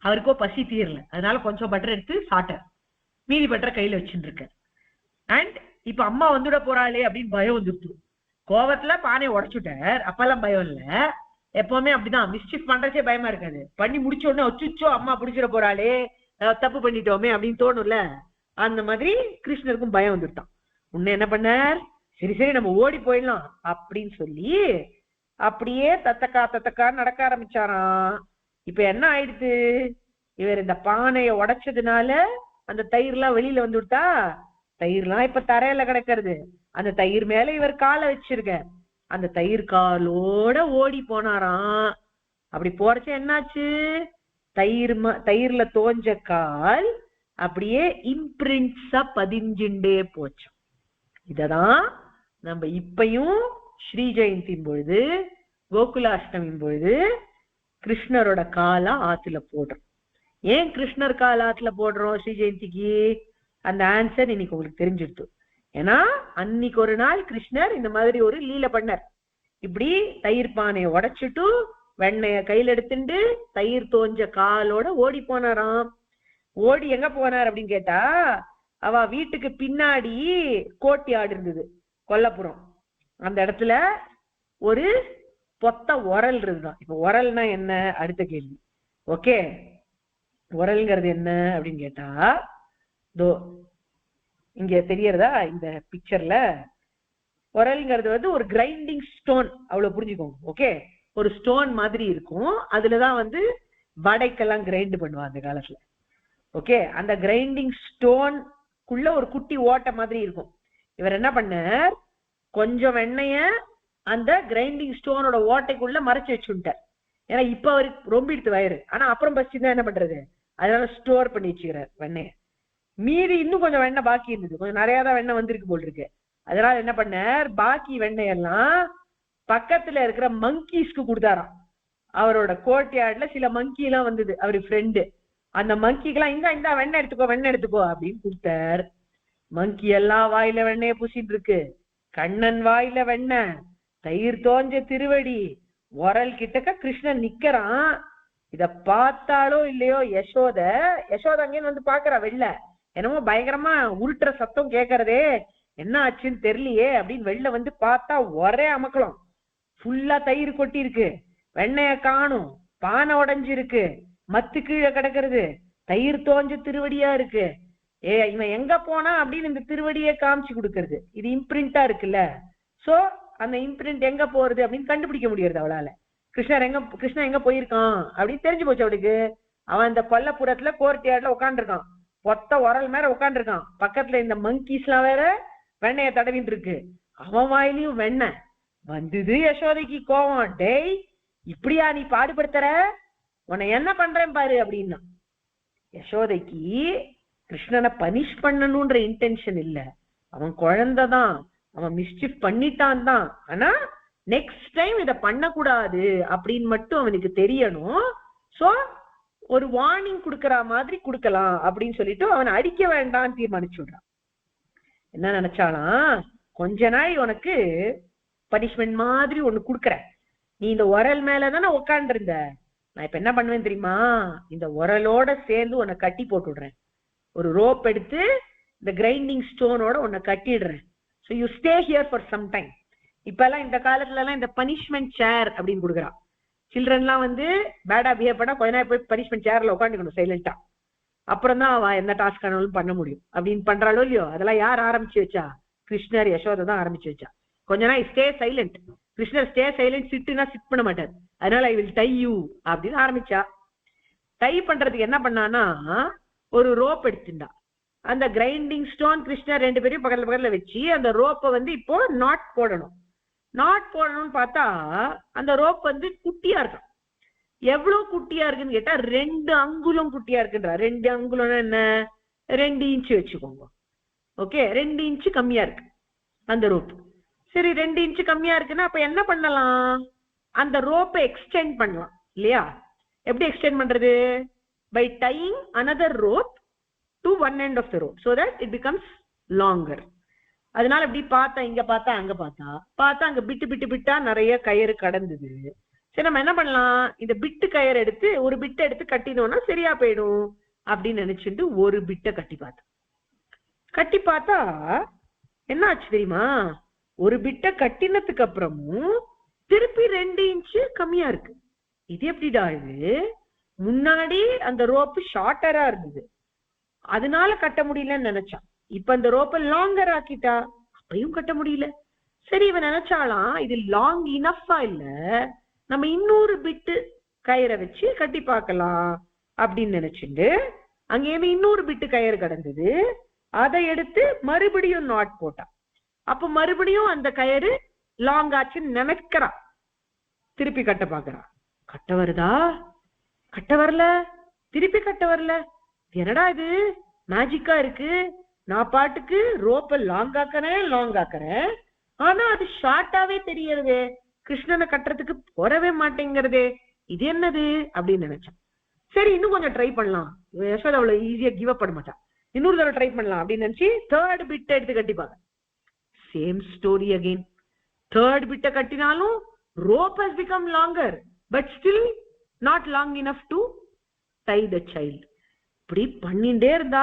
அவருக்கோ பசி தீரல, அதனால கொஞ்சம் பட்டர் எடுத்து சாட்டார். மீதி பட்டர் கையில வச்சுட்டு இருக்கார். அண்ட் இப்ப அம்மா வந்துட போறாளே அப்படின்னு பயம் வந்துருச்சு. கோவத்துல பானையை உடைச்சுட்டார். அப்பெல்லாம் பயம் இல்ல, எப்பவுமே அப்படிதான், மிஸ்சீஃப் பண்றச்சே பயமா இருக்காது. பண்ணி முடிச்ச உடனே அச்சுச்சோ அம்மா பிடிச்சிட போறாளே, தப்பு பண்ணிட்டோமே அப்படின்னு தோணும்ல, அந்த மாதிரி கிருஷ்ணருக்கும் பயம் வந்துட்டான். உன்ன என்ன பண்ணார், சரி சரி நம்ம ஓடி போயிடலாம் அப்படின்னு சொல்லி அப்படியே தத்தக்கா நடக்க ஆரம்பிச்சாராம். இப்ப என்ன ஆயிடுச்சு, இவர் இந்த பானைய உடைச்சதுனால அந்த தயிர்லாம் வெளியில வந்துட்டா, தயிர்லாம் இப்ப தரையில கிடக்கிறது. அந்த தயிர் மேல இவர் காலை வச்சிருக்க, அந்த தயிர் காலோட ஓடி போனாராம். அப்படி போறச்ச என்னாச்சு, தயிர்ல தோஞ்ச கால் அப்படியே இம்பிரிண்ட்ஸா பதிஞ்சுண்டே போச்சு. இததான் நம்ம இப்பயும் ஸ்ரீ ஜெயந்தின் பொழுது, கோகுலாஷ்டமின் பொழுது கிருஷ்ணரோட காலா ஆத்துல போடுறோம். ஏன் கிருஷ்ணர் கால ஆத்துல போடுறோம் ஸ்ரீ ஜெயந்திக்கு, அந்த ஆன்சர் இன்னைக்கு உங்களுக்கு தெரிஞ்சிடுது. ஏன்னா அன்னைக்கு ஒரு நாள் கிருஷ்ணர் இந்த மாதிரி ஒரு லீலை பண்ணார். இப்படி தயிர் பானையை உடைச்சிட்டு வெண்ணைய கையில எடுத்துட்டு தயிர் தோஞ்ச காலோட ஓடி போனாராம். ஓடி எங்க போனார் அப்படின்னு கேட்டா, அவ வீட்டுக்கு பின்னாடி கோட்டி ஆடு இருந்தது, கொல்லப்புறம். அந்த இடத்துல ஒரு பொத்த உரல் இருந்துதான். இப்ப உரல்னா என்ன, அடுத்த கேள்வி. ஓகே, உரல்ங்கிறது என்ன அப்படின்னு கேட்டா, தோ இங்க தெரியறதா இந்த பிக்சர்ல, உரல்ங்கிறது வந்து ஒரு கிரைண்டிங் ஸ்டோன், அவ்வளவு புரிஞ்சுக்கோங்க. ஓகே, ஒரு ஸ்டோன் மாதிரி இருக்கும், அதுலதான் வந்து வடைக்கெல்லாம் கிரைண்ட் பண்ணுவாங்க அந்த காலத்துல. ஓகே, அந்த கிரைண்டிங் ஸ்டோன்குள்ள ஒரு குட்டி ஓட்டை மாதிரி இருக்கும். இவர் என்ன பண்ணார், கொஞ்சம் வெண்ணைய அந்த கிரைண்டிங் ஸ்டோனோட ஓட்டைக்குள்ள மறைச்சு வச்சுட்டார். ஏன்னா இப்ப அவருக்கு ரொம்ப எடுத்து வயிறு, ஆனா அப்புறம் பசி தான் என்ன பண்றது, அதனால ஸ்டோர் பண்ணி வச்சுக்கிறார் வெண்ணைய. மீதி இன்னும் கொஞ்சம் வெண்ணெய் பாக்கி இருந்தது, கொஞ்சம் நிறையாதான் வெண்ணெய் வந்திருக்கு போல் இருக்கு. அதனால என்ன பண்ணார், பாக்கி வெண்ணையெல்லாம் பக்கத்துல இருக்கிற மங்கீஸ்க்கு கொடுத்தாராம். அவரோட கோட்டையாடுல சில மங்கி எல்லாம் வந்தது, அவரு ஃப்ரெண்டு. அந்த மங்கிக்கெல்லாம் இந்த வெண்ணெய் எடுத்துக்கோ அப்படின்னு கொடுத்தார். மங்கி எல்லாம் வாயில வெண்ணைய பூசிட்டு இருக்கு, கண்ணன் வாயில வெண்ணெய், தயிர் தோஞ்ச திருவடி, உரல் கிட்டக்க கிருஷ்ணன் நிக்கிறான். இத பார்த்தாலோ இல்லையோ யசோத அங்கேன்னு வந்து பாக்குறா வெளில, என்னமோ பயங்கரமா உருட்டுற சத்தம் கேட்கறதே, என்ன ஆச்சுன்னு தெரியலையே அப்படின்னு வெளில வந்து பார்த்தா ஒரே அமக்கலாம். ஃபுல்லா தயிர் கொட்டி இருக்கு, வெண்ணைய காணும், பானை உடைஞ்சிருக்கு, மத்து கீழே கிடக்கிறது, தயிர் தோஞ்ச திருவடியா இருக்கு. இவன் எங்க போனா அப்படின்னு இந்த திருவடியை காமிச்சு கொடுக்கறது. இது இம்பிரிண்டா இருக்குல்ல, சோ அந்த இம்பிரிண்ட் எங்க போறது அப்படின்னு கண்டுபிடிக்க முடியாது அவளால. கிருஷ்ணன் எங்க போயிருக்கான் அப்படின்னு தெரிஞ்சு போச்சு அவளுக்கு. அவன் இந்த கொல்லப்புறத்துல கோர்ட்யார்ட்ல உட்காந்துருக்கான், பொத்த உரல் மேல உட்காந்துருக்கான். பக்கத்துல இந்த மங்கீஸ் எல்லாம் வேற வெண்ணைய தடவிட்டு இருக்கு, அவன் வாயிலையும் வெண்ணெய் வந்தது. யசோதைக்கு கோவம், டேய் இப்படியா நீ பாடுபடுத்துற, உன்னை என்ன பண்றேன் பாரு அப்படின்னா. யசோதைக்கு கிருஷ்ணனை பனிஷ் பண்ணணும்ன்ற இன்டென்ஷன் இல்ல, அவன் குழந்தைதான், அவன் மிஸ்chief பண்ணிட்டான் தான், ஆனா நெக்ஸ்ட் டைம் இத பண்ணக்கூடாது அப்படின்னு மட்டும் அவனுக்கு தெரியணும். சோ ஒரு வார்னிங் கொடுக்கற மாதிரி கொடுக்கலாம் அப்படின்னு சொல்லிட்டு அவனை அடிக்க வேண்டாம்னு தீர்மானிச்சு விடுறான். என்ன நினைச்சாலாம், கொஞ்ச நாள் உனக்கு பனிஷ்மெண்ட் மாதிரி ஒண்ணு குடுக்கறேன், நீ இந்த உரல் மேலதானே உட்காந்து இருந்த, நான் இப்ப என்ன பண்ணுவேன் தெரியுமா, இந்த உரலோட சேர்ந்து உன்னை கட்டி போட்டு விடுறேன், ஒரு ரோப் எடுத்து இந்த கிரைண்டிங் ஸ்டோனோட உன்னை கட்டிடுறேன். So you stay here for some time. இப்ப எல்லாம் இந்த காலத்துல எல்லாம் இந்த பனிஷ்மெண்ட் சேர் அப்படின்னு கொடுக்குறான். சில்ட்ரன்லாம் வந்து பேடா பிஹேவ் பண்ணா கொஞ்ச நேரம் போய் பனிஷ்மெண்ட் சேர்ல உட்காந்துக்கணும் சைலண்டா, அப்புறம் தான் அவன் எந்த டாஸ்க் ஆனாலும் பண்ண முடியும் அப்படின்னு பண்றாளோ இல்லையோ. அதெல்லாம் யார் ஆரம்பிச்சு வச்சா, கிருஷ்ணர் யசோதை தான் ஆரம்பிச்சு வச்சா. கொஞ்ச நாள் ஸ்டே சைலண்ட், கிருஷ்ணர் ஸ்டே சைலண்ட், சிட்டுனா சிட் பண்ண மாட்டார், அதனால ஐ வில் டை யூ அப்படின்னு ஆரம்பிச்சா. டை பண்றதுக்கு என்ன பண்ணானா, ஒரு ரோப் எடுத்துட்டா. அந்த கிரைண்டிங் ஸ்டோன் கிருஷ்ணர் ரெண்டு பேரையும் பக்கத்துல பக்கத்துல வச்சு அந்த ரோப்பை வந்து இப்போ நாட் போடணும். நாட் போடணும்னு பார்த்தா அந்த ரோப் வந்து குட்டியா இருக்கும். எவ்வளவு குட்டியா இருக்குன்னு கேட்டா 2 அங்குலம் குட்டியா இருக்குன்றா. 2 அங்குலம் என்ன, 2 இன்ச்சு வச்சுக்கோங்க. ஓகே, 2 இன்ச்சு கம்மியா இருக்கு அந்த ரோப். சரி, 2 இன்ச்சு கம்மியா இருக்குன்னா அப்ப என்ன பண்ணலாம், அந்த ரோப்பை எக்ஸ்டெண்ட் பண்ணலாம் இல்லையா. எப்படி எக்ஸ்டெண்ட் பண்றது, by tying another rope to one end of the rope so that it becomes longer. அதனால இப்படி பார்த்தா இங்க பார்த்தா அங்க பார்த்தா அங்க பிட்டா நிறைய கயிறு கடந்தது. சரி, நம்ம என்ன பண்ணலாம், இந்த பிட்டு கயிறு எடுத்து ஒரு பிட்டை எடுத்து கட்டினோம்னா சரியா போயிடும் அப்படின்னு நினைச்சுட்டு ஒரு பிட்டை கட்டி பார்த்தா என்ன ஆச்சு தெரியுமா, ஒரு பிட்டை கட்டினதுக்கு அப்புறமும் திருப்பி 2 இன்ச்சு கம்மியா இருக்கு. இது எப்படிடா, இது முன்னாடி அந்த ரோப்பு ஷார்ட்டரா இருந்தது அதனால கட்ட முடியலன்னு நினைச்சான். இப்ப அந்த ரோப்பை லாங்கர் ஆக்கிட்டா, அப்பயும் கட்ட முடியல. சரி, இவன் நினைச்சாலாம் இது லாங் இனஃபா இல்ல, நம்ம இன்னொரு பிட்டு கயிறை வச்சு கட்டி பார்க்கலாம் அப்படின்னு நினைச்சுட்டு அங்கேயுமே இன்னொரு பிட்டு கயிறு கிடந்தது, அதை எடுத்து மறுபடியும் நாட் போட்டான். அப்ப மறுபடியும் அந்த கயிறு லாங் ஆச்சுன்னு நினைக்கிறான். திருப்பி கட்ட பாக்குறான், கட்ட வருதா, கட்ட வரல, திருப்பி கட்ட வரல. என்னடா இது மேஜிக்கா இருக்கு, நான் பாட்டுக்கு ரோப்பை லாங் ஆக்குறேன் ஆனா அது ஷார்ட்டாவே தெரியறதே, கிருஷ்ணனை கட்டுறதுக்கு போறவே மாட்டேங்கிறதே, இது என்னது அப்படின்னு நினைச்சான். சரி, இன்னும் கொஞ்சம் ட்ரை பண்ணலாம், யசோதா அவ்வளவு ஈஸியா கிவ் அப் பண்ண மாட்டான், இன்னொரு தடவை ட்ரை பண்ணலாம் அப்படின்னு நினைச்சு 3rd பிட்டை எடுத்து கட்டிப்பாங்க. Same story again. 3rd பிட்டை கட்டினாலும் rope has become longer but still not long enough to tie the child. இப்படி பண்ணிட்டே இருந்தா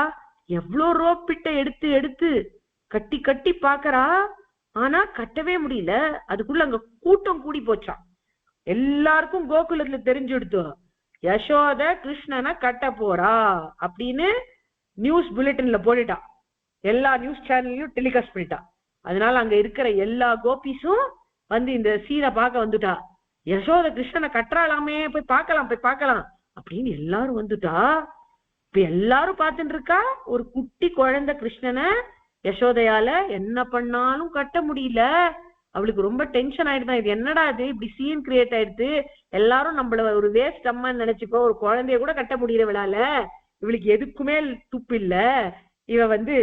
எவ்வளோ ரோப் பிட்டை எடுத்து கட்டி பாக்குறா, ஆனா கட்டவே முடியல. அதுக்குள்ள அங்க கூட்டம் கூடி போச்சான். எல்லாருக்கும் கோகுலத்துல தெரிஞ்சுடுத்து யசோத கிருஷ்ணனை கட்ட போறா அப்படின்னு நியூஸ் புல்லட்டின்ல போட்டுட்டா, எல்லா நியூஸ் சேனல்லையும் டெலிகாஸ்ட் பண்ணிட்டா. அதனால அங்க இருக்கிற எல்லா கோபிஸும் வந்து இந்த சீனை பார்க்க வந்துட்டா. யசோத கிருஷ்ணனை கட்டுறாளாமே, போய் பார்க்கலாம் அப்படின்னு எல்லாரும் வந்துட்டா. இப்ப எல்லாரும் பார்த்துட்டு இருக்கா, ஒரு குட்டி குழந்தை கிருஷ்ணனை யசோதையால என்ன பண்ணாலும் கட்ட முடியல. அவளுக்கு ரொம்ப டென்ஷன் ஆயிடுதான், இது என்னடா இது இப்படி சீன் கிரியேட் ஆயிடுது, எல்லாரும் நம்மள ஒரு வேஸ்ட் அம்மான்னு நினைச்சுக்கோ, ஒரு குழந்தைய கூட கட்ட முடியற விழால, இவளுக்கு எதுக்குமே துப்பு இல்ல, இவ வந்து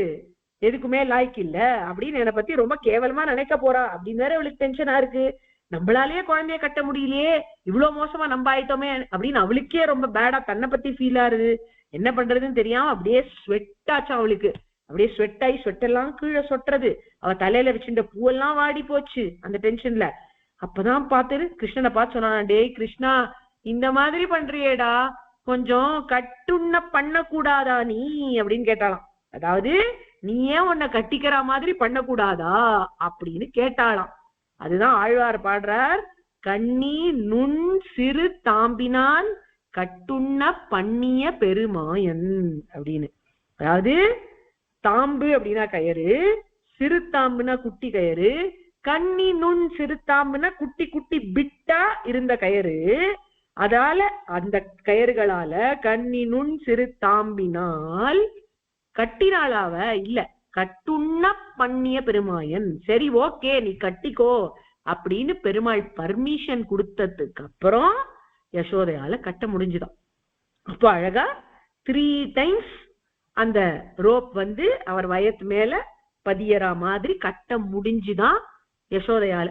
எதுக்குமே லாய்க்கு இல்ல அப்படின்னு என்னை பத்தி ரொம்ப கேவலமா நினைக்க போறா அப்படின்னு வேற இவளுக்கு டென்ஷனா இருக்கு. நம்மளாலேயே குழந்தைய கட்ட முடியலையே, இவ்வளவு மோசமா நம்ம ஆயிட்டோமே அப்படின்னு அவளுக்கே ரொம்ப பேடா தன்னை பத்தி ஃபீல் ஆறுது. என்ன பண்றதுன்னு தெரியாம அப்படியே ஸ்வெட் ஆச்சா அவளுக்கு. அப்படியே ஸ்வெட் ஆகி ஸ்வெட்டெல்லாம் கீழே சொட்டுறது, அவ தலையில வச்சுட்ட பூவெல்லாம் வாடி போச்சு அந்த டென்ஷன்ல. அப்பதான் பார்த்துரு கிருஷ்ணனை பார்த்து சொன்னா, டேய் கிருஷ்ணா, இந்த மாதிரி பண்றியேடா, கொஞ்சம் கட்டுண்ண பண்ண கூடாதா நீ அப்படின்னு கேட்டாளாம். அதாவது நீ ஏன் உன்னை கட்டிக்கிற மாதிரி பண்ணக்கூடாதா அப்படின்னு கேட்டாளாம். அதுதான் ஆழ்வார் பாடுறார், கண்ணி நுண் சிறு தாம்பினால் கட்டுண்ண பண்ணிய பெருமாயன் அப்படின்னு. அதாவது தாம்பு அப்படின்னா கயிறு, சிறு தாம்புனா குட்டி கயிறு, கண்ணி நுண் சிறு தாம்புனா குட்டி குட்டி பிட்டா இருந்த கயிறு. அதால அந்த கயிறுகளால கண்ணி நுண் சிறு தாம்பினால் கட்டினாளாவ இல்ல, கட்டுண்ண பண்ணிய பெருமாயன். சரி ஓகே நீ கட்டிக்கோ அப்படின்னு பெருமாள் பர்மிஷன் கொடுத்ததுக்கு அப்புறம் யசோதையால கட்ட முடிஞ்சுதான். அப்போ அழகா 3 times அந்த ரோப் வந்து அவர் வயத்து மேல பதியறா மாதிரி கட்ட முடிஞ்சுதான் யசோதையால.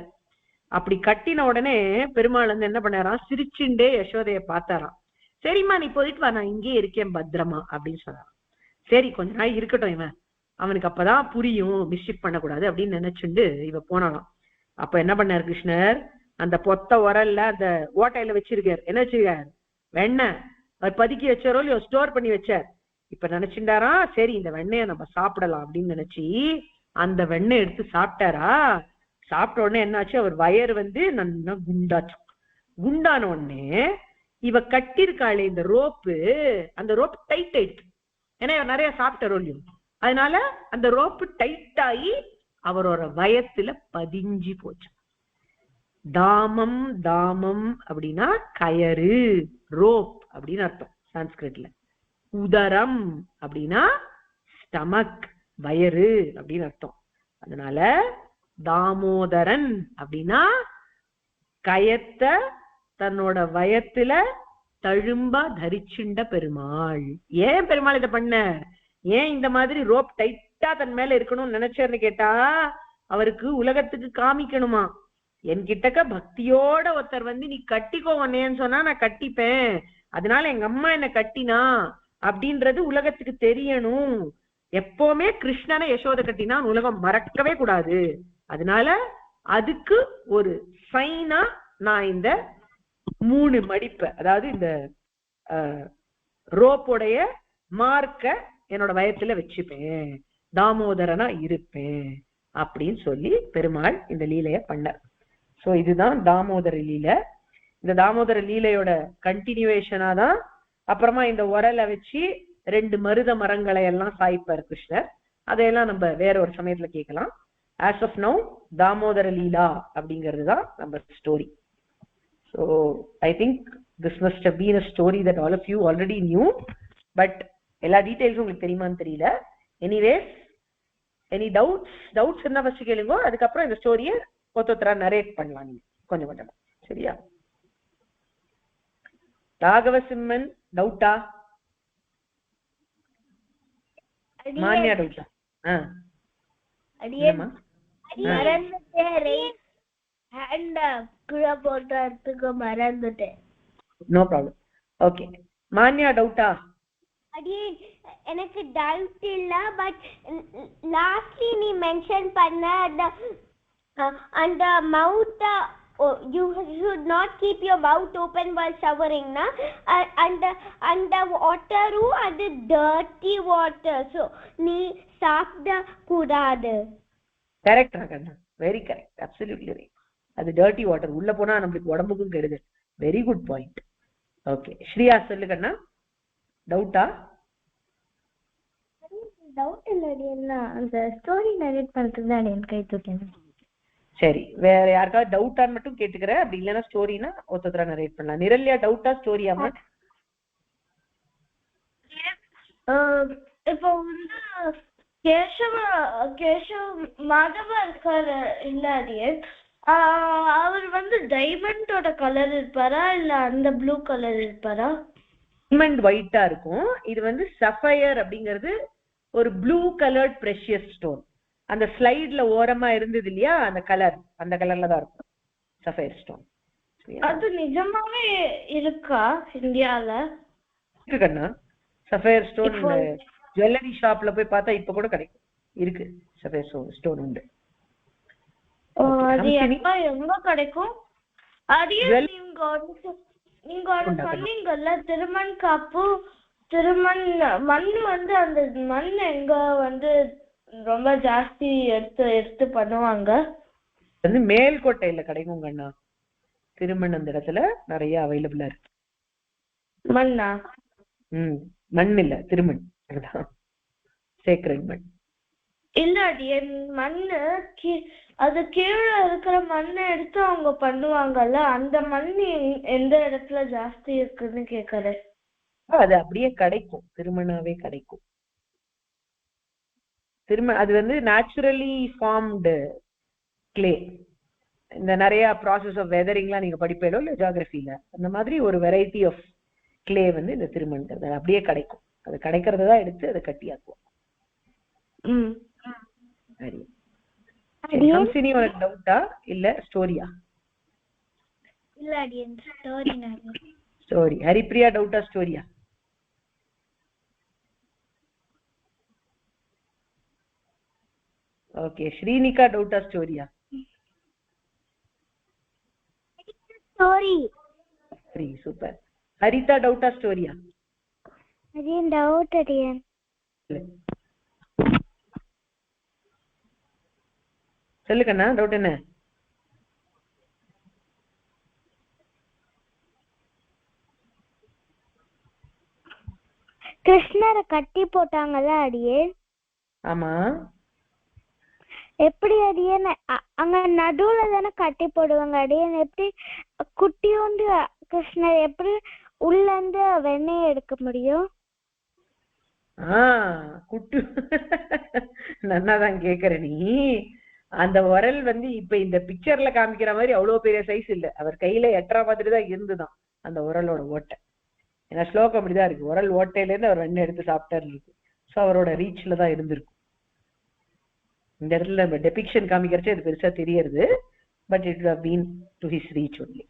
அப்படி கட்டின உடனே பெருமாள் வந்து என்ன பண்ணாராம், சிரிச்சுண்டே யசோதைய பார்த்தாராம். சரிம்மா நீ போயிட்டு வா, நான் இங்கே இருக்கேன் பத்திரமா அப்படின்னு சொன்னாராம். சரி கொஞ்ச நாள் இருக்கட்டும், இவன் அவனுக்கு அப்பதான் புரியும் மிஸ்ஷிப் பண்ணக்கூடாது அப்படின்னு நினைச்சுண்டு இவ போனாலாம். அப்ப என்ன பண்ணார் கிருஷ்ணர், அந்த பொத்த உரல்ல அந்த ஓட்டையில வச்சிருக்காரு. என்ன வச்சிருக்காரு, வெண்ணெய். அவர் பதுக்கி வச்சாரோ இல்லையோ, ஸ்டோர் பண்ணி வச்சார். இப்ப நினைச்சுட்டாரா சரி இந்த வெண்ணெய நம்ம சாப்பிடலாம் அப்படின்னு நினைச்சு அந்த வெண்ணெய் எடுத்து சாப்பிட்டாரா. சாப்பிட்ட உடனே என்னாச்சு, அவர் வயறு வந்து நல்லா குண்டாச்சு. குண்டான உடனே இவ கட்டிருக்காளே இந்த ரோப்பு, அந்த ரோப் டைட் ஆயிட்டு. ஏன்னா இவர் நிறைய சாப்பிட்டாரோ இல்லையோ, அதனால அந்த ரோப்பு டைட் ஆகி அவரோட வயத்துல பதிஞ்சு போச்சு. தாமம் தாமம் அப்படின்னா கயறு, ரோப் அப்படின்னு அர்த்தம் சான்ஸ்கிரிட்ல. உதரம் அப்படின்னா ஸ்டமக், வயறு அப்படின்னு அர்த்தம். அதனால தாமோதரன் அப்படின்னா கயத்த தன்னோட வயத்துல தழும்பா தரிச்சுண்ட பெருமாள். ஏன் பெருமாள் இதை பண்ண, ஏன் இந்த மாதிரி ரோப் டைட்டா தன் மேல இருக்கணும்னு நினைச்சாருன்னு கேட்டா, அவருக்கு உலகத்துக்கு காமிக்கணுமா, என்கிட்டக்க பக்தியோட ஒருத்தர் வந்து நீ கட்டிக்கோ உன்னையன்னு சொன்னா நான் கட்டிப்பேன், அதனால எங்க அம்மா என்ன கட்டினா அப்படின்றது உலகத்துக்கு தெரியணும். எப்பவுமே கிருஷ்ணனை யசோதை கட்டினா உலகம் மறக்கவே கூடாது. அதனால அதுக்கு ஒரு சைனா நான் இந்த 3 மடிப்பை, அதாவது இந்த ரோப்போடைய மார்க்க என்னோட வயத்துல வச்சுப்பேன், தாமோதரனா இருப்பேன் அப்படின்னு சொல்லி பெருமாள் இந்த லீலைய பண்ணார். சோ இதுதான் தாமோதர லீலை. இந்த தாமோதர லீலையோட கண்டினியூவேஷனா தான் அப்புறமா இந்த உரலை வச்சு 2 மருத மரங்களை எல்லாம் சாய்ப்பார் கிருஷ்ணர். அதையெல்லாம் நம்ம வேற ஒரு சமயத்துல கேட்கலாம். ஆஸ் ஆஃப் நவ் தாமோதர லீலா அப்படிங்கிறது தான் நம்ம story. So I think this must have been a story that all of you already knew, but எல்லா டீடைல்ஸும் உங்களுக்கு தெரியுமான்னு தெரியல. எனிவேஸ் எனி டவுட்ஸ் என்ன ஃபர்ஸ்ட் கேளுங்க, அதுக்கப்புறம் இந்த ஸ்டோரியை ஒருத்தரா நரேட் பண்ணலாம் நீங்க கொஞ்சம் கொஞ்சமா. சரியா? ராகவசிம்மன் டவுட்டா, மான்யா டவுட்டா?
மறந்துட்டேன்.
No problem. ஓகே, மான்யா டவுட்டா?
எனக்கு டவுட் இல்ல, பட் லாஸ்ட்லி நீ மென்ஷன் பண்ண அந்த மவுத், you should not keep your mouth open while showering na, and the water and dirty water, so நீ சாப்பிட கூடாது.
கரெக்ட் ராகண்ணா, வெரி கரெக்ட், அப்சல்யூட்லி ரைட். அது டர்ட்டி வாட்டர் உள்ள போனா நம்மளுக்கு உடம்புக்கும் கெடுதல். Very good point. Okay, Shriya சொல்லுங்கண்ணா, டவுட்டா?
டவுட் இல்லடி, என்ன அந்த ஸ்டோரி நரேட் பண்றது தான் எனக்கு கை தூக்கேன்.
சரி, வேற யாருக்காவது டவுட்டான்னு மட்டும் கேட்டுக்கிறேன், அப்படி இல்லைன்னா ஸ்டோரினா ஒருத்தரா நரேட் பண்ணலாம். நிரல்யா டவுட்டா ஸ்டோரியாமா?
இப்போ வந்து கேசவ மாதவ இருக்காரு இல்ல, அவர் வந்து டைமண்டோட கலர் இருப்பாரா இல்ல அந்த ப்ளூ கலர் இருப்பாரா?
டைமண்ட் ஒயிட்டா இருக்கும். இது வந்து சஃபயர் அப்படிங்கிறது ஒரு ப்ளூ கலர்ட் பிரஷியஸ் ஸ்டோன். அந்த ஸ்லைட்ல ஓரமா இருந்தது இல்லையா, அந்த கலர்ல தான் இருக்கும் சஃபயர் ஸ்டோன்.
அது நிஜமாவே இருக்கா இந்தியால?
இருக்கு கண்ணா, சஃபயர் ஸ்டோன் ஜுவல்லரி ஷாப்ல போய் பார்த்தா இப்ப கூட கிடைக்கும். இருக்கு, சஃபயர் ஸ்டோன் உண்டு.
அது எங்க கிடைக்கும்? நீங்க சொன்னீங்கல்ல திருமண் காப்பு திருமண் மண் வந்து அந்த மண் எங்க வந்து ரொம்ப ஜாஸ்தி எடுத்து பண்ணுவாங்க
வந்து மேல்கோட்டையில கிடைக்கும் கண்ணா. திருமண் அந்த இடத்துல நிறைய அவைலபிளா இருக்கு.
மண்ணா?
மண் இல்ல, திருமண். அதுதான் சேக்ரெட் மண்.
இல்லாடி என் மண்ணு அது கீழே இருக்கிற மண்ணை எடுத்து அவங்க பண்ணுவாங்கல்ல, அந்த மண் எந்த இடத்துல ஜாஸ்தி இருக்குன்னு கேக்குறேன்.
அது அப்படியே கிடைக்கும், திருமணாவே கிடைக்கும். அது வந்து நேச்சுரலி ஃபார்ம்டு கிளே. இந்த நிறைய ப்ராசஸ் ஆஃப் வெதரிங்லாம் நீங்க படிப்பீங்களோ இல்ல ஜியோகிராஃபில, அந்த மாதிரி ஒரு வெரைட்டி ஆஃப் கிளே வந்து இந்த திருமண்கிறது அப்படியே கிடைக்கும். அது கிடைக்கிறதா எடுத்து அதை கட்டியாக்குவோம். சரி, ஹம்சினி உனக்கு டவுட்டா இல்ல ஸ்டோரியா?
இல்ல அடியன் ஸ்டோரி.
ஸ்டோரி. ஹரிப்ரியா டவுட்டா ஸ்டோரியா? ஓகே. ஸ்ரீனிகா டவுட்டா ஸ்டோரியா?
ஸ்டோரி.
சரி, சூப்பர். ஹரிதா டவுட்டா ஸ்டோரியா?
அடியன் டவுட் அடியன்.
சொல்லுக்கண்ணா, டவுட் என்ன?
கிருஷ்ணரை கட்டி போட்டாங்கல்ல அடியே?
ஆமா.
எப்படி அடியன் அங்க நடுவுல தானே கட்டி போடுவாங்க அடியன்? எப்படி குட்டியோண்டு கிருஷ்ணர் எப்படி உள்ள இருந்து வெண்ணெய் எடுக்க முடியும்?
குட்டு நன்னாதான் கேக்குற நீ. அந்த உரல் வந்து இப்ப இந்த பிக்சர்ல காமிக்கிற மாதிரி அவ்வளவு பெரிய சைஸ் இல்ல. அவர் கையில எட்டற மாதிரி தான் இருந்துதான் அந்த உரலோட ஓட்டை. ஏன்னா ஸ்லோகம் அப்படிதான் இருக்கு, உரல் ஓட்டையில இருந்து அவர் வெண்ணெய் எடுத்து சாப்பிட்டாரு இருக்கு. ஸோ அவரோட ரீச்ல தான் இருந்திருக்கும். இந்த இடத்துல நம்ம டெபிக்ஷன் காமிக்கிறச்சே அது பெருசா தெரியறது. But it would have been to his reach only.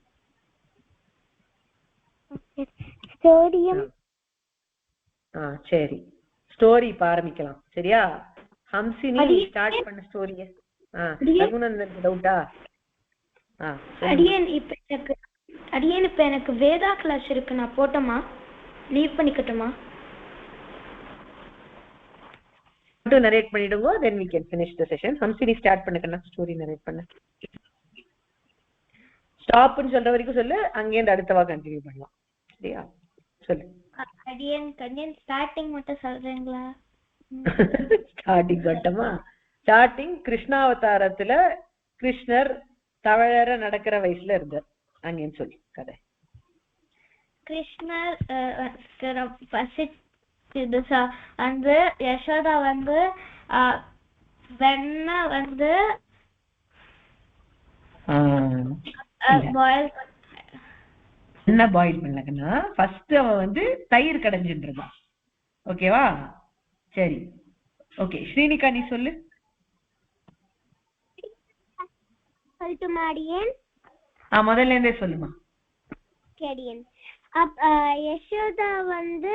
சரி, ஸ்டோரி ஆரம்பிக்கலாம். சரியா? ஹம்சினி ஸ்டார்ட் பண்ண ஸ்டோரிய. ரகுநந்தன் டவுட்டா?
அடியன் இப்ப எனக்கு வேதா கிளாஸ் இருக்கு, நான் போட்டோமா லீவ் பண்ணிக்கட்டுமா?
நரேட் பண்ணிடுங்க, then we can finish the session. Hamsini start பண்ணுக்கண்ணா, ஸ்டோரி நரேட் பண்ண. ஸ்டாப்னு சொல்ற வரைக்கும் சொல்லு, அங்கேருந்து அடுத்தவா கண்டினியூ பண்ணலாம். சரியா? சொல்லு.
அடியன் ஸ்டார்டிங் மட்டும் சொல்றீங்களா?
ஸ்டார்டிங் மட்டுமா? ஸ்டார்டிங் கிருஷ்ணாவதாரத்துல கிருஷ்ணர் தவழற நடக்கிற வயசுல இருந்தார், அங்கேன்னு சொல்லி கதை.
கிருஷ்ணர் வந்து யசோதா வந்து வெண்ணெய் வந்து
என்ன பாயில் பண்ணலன்னா ஃபர்ஸ்ட் அவன் வந்து தயிர் கடைஞ்சின்றான். ஓகேவா? சரி, ஓகே. ஸ்ரீனிகா நீ சொல்லு. முதல்ல இருந்தே சொல்லுமா.
யசோதா வந்து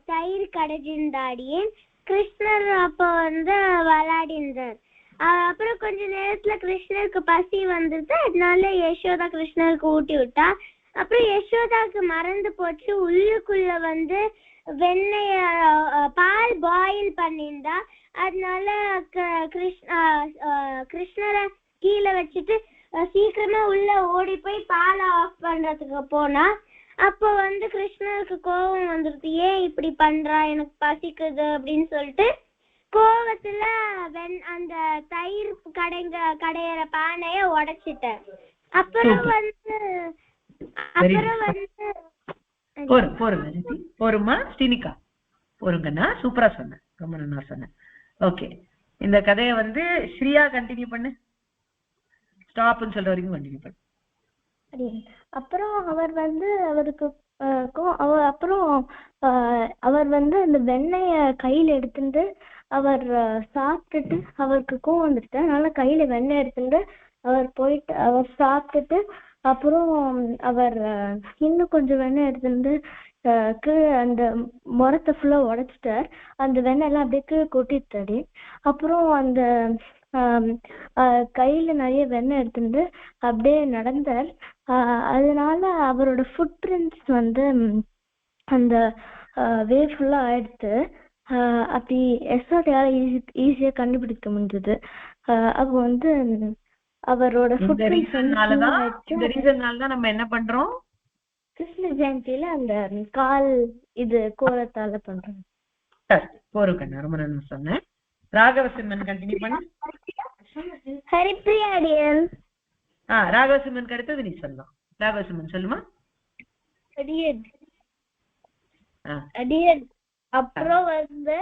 தயிர் கடைஞ்சிருந்தாடியன். கிருஷ்ணர் அப்ப வந்து விளையாடிந்தார். அப்புறம் கொஞ்ச நேரத்துல கிருஷ்ணருக்கு பசி வந்துருது, அதனால யசோதா கிருஷ்ணருக்கு ஊட்டி விட்டா. அப்புறம் யசோதாக்கு மறந்து போச்சு, உள்ளுக்குள்ள வந்து வெண்ணெய பால் பாயில் பண்ணிருந்தா. அதனால கிருஷ்ணரை கீழே வச்சுட்டு சீக்கிரமா உள்ள ஓடி போய் பாலை ஆஃப் பண்றதுக்கு போனா. அப்போ வந்து கிருஷ்ணருக்கு கோபம் வந்துருது, ஏன் இப்படி பண்றா, எனக்கு பசிக்குது அப்படின்னு சொல்லிட்டு கோவத்துல அந்த தயிர் கடையிற பானைய உடைச்சிட்டேன். அப்புறம் வந்து
போருமா ஸ்ரீனிகா, போருங்கண்ணா. சூப்பரா சொன்னேன், ரொம்ப நல்லா சொன்னேன். ஓகே, இந்த கதையை வந்து ஸ்ரீயா கண்டினியூ பண்ணு. ஸ்டாப்னு சொல்ற வரைக்கும் கண்டினியூ பண்ணு.
அப்புறம் அவர் வந்து அவர் வந்து அந்த வெண்ணெய கையில எடுத்துட்டு அவர் சாப்பிட்டுட்டு அவருக்கு கோவம் வந்துட்டு, அதனால கையில வெண்ணெய் எடுத்துட்டு அவர் போயிட்டு அவர் சாப்பிட்டுட்டு அப்புறம் அவர் இன்னும் கொஞ்சம் வெண்ணெய் எடுத்துட்டு கீழே அந்த மரத்தை ஃபுல்லா உடைச்சிட்டார். அந்த வெண்ணெய் எல்லாம் அப்படியே கீழே கொட்டிட்டாரு. அப்புறம் அந்த கையில நிறைய வெண்ணெய் எடுத்துட்டு அப்படியே நடந்தார்.
அதனால அவரோட ஃபுட் பிரிண்ட்ஸ் வந்து அந்த வே ஃபுல்லா ஆயிடுத்து. அப்படி யசோதையால ஈஸியா கண்டுபிடிக்க முடிஞ்சது. அப்போ வந்து அவரோட ஃபுட் பிரிண்ட்ஸ்
இந்த ரீசன்னாலதான் நம்ம என்ன பண்றோம்,
கிருஷ்ண ஜெயந்தியில அந்த கால் இது கோலத்தால பண்றோம்.
போருக்கண்ணா ரொம்ப நல்லா சொன்னேன். ராகவசிம்மன் கண்டினியூ பண்ணு.
ஹரிப்ரியா அடியன்.
ராகவசிம்மனுக்கு அடுத்தது நீ சொல்லலாம். ராகவசிம்மன் சொல்லுமா.
அடியன் அடியன் அப்புறம் வந்து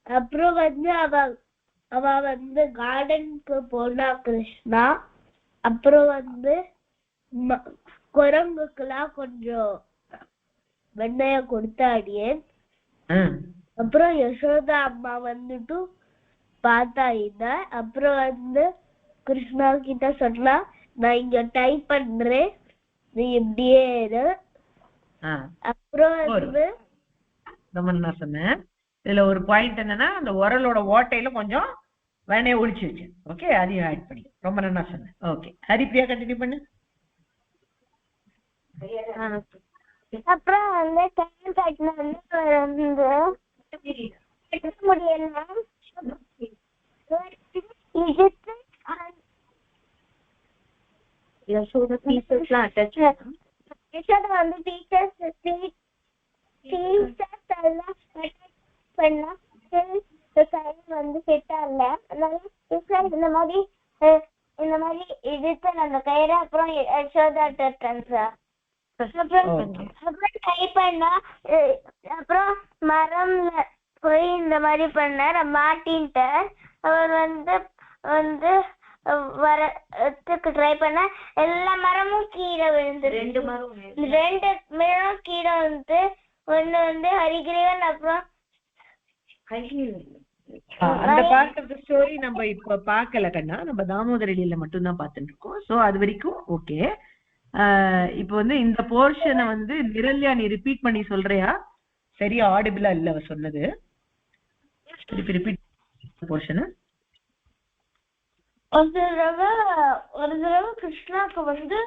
அப்புறம் வந்து அவ வந்து கார்டனுக்கு போனா கிருஷ்ணா. அப்புறம் வந்து குரங்குக்கெல்லாம் கொஞ்சம் வெண்ணைய கொடுத்தாடியேன். அப்புறம் யசோதா அம்மா வந்துட்டு பார்த்தா இத. அப்புறம் வந்து கிருஷ்ணா கிட்ட சொன்னா, நான் இங்க டைப் பண்றேன், நீ இப்படியே இரு. அப்புறம் வந்து
ரொம்ப நல்லா சொன்னேன். இதுல ஒரு பாயிண்ட் என்னன்னா, அந்த உரலோட ஓட்டையில கொஞ்சம் வெண்ணைய ஒழிச்சு வச்சு. ஓகே, அதையும் ஆட் பண்ணி ரொம்ப நல்லா சொன்னேன். ஓகே, ஹரிப்ரியா கண்டினியூ பண்ணு.
அப்புறம் வந்து டைம் கட்டின முடியல. யசோதா வந்து டீச்சர்ஸ் எல்லாம் பண்ணா வந்து ஃபிட்டா இல்ல. அதனால இந்த மாதிரி இழுத்து அந்த கயிறு அப்புறம் யசோதா ட்ரான்ஸ்ஃபர் அப்புறம் ட்ரை பண்ணா. அப்புறம் மரம்ல போய் இந்த மாதிரி பண்ண நான் மாட்டின்ட்டேன். அவர் வந்து வந்து வரத்துக்கு ட்ரை பண்ண எல்லா மரமும் கீழே விழுந்து. ரெண்டு மரம் கீழே வந்து ஒண்ணு வந்து ஹரிகிரீவன் அப்புறம்
அந்த பார்ட் ஆஃப் தி ஸ்டோரி நம்ம இப்ப பார்க்கல கண்ணா. நம்ம தாமோதரடியில மட்டும் தான் பார்த்துட்டு இருக்கோம். சோ அது வரைக்கும் ஓகே. இப்போ வந்து இந்த போர்ஷனை வந்து நிரல்யா நீ ரிப்பீட் பண்ணி சொல்றியா? சரியா ஆடிபிளா இல்ல அவ சொன்னது. Repeat portion.
ஒரு தடவை கிருஷ்ணாக்கு வந்து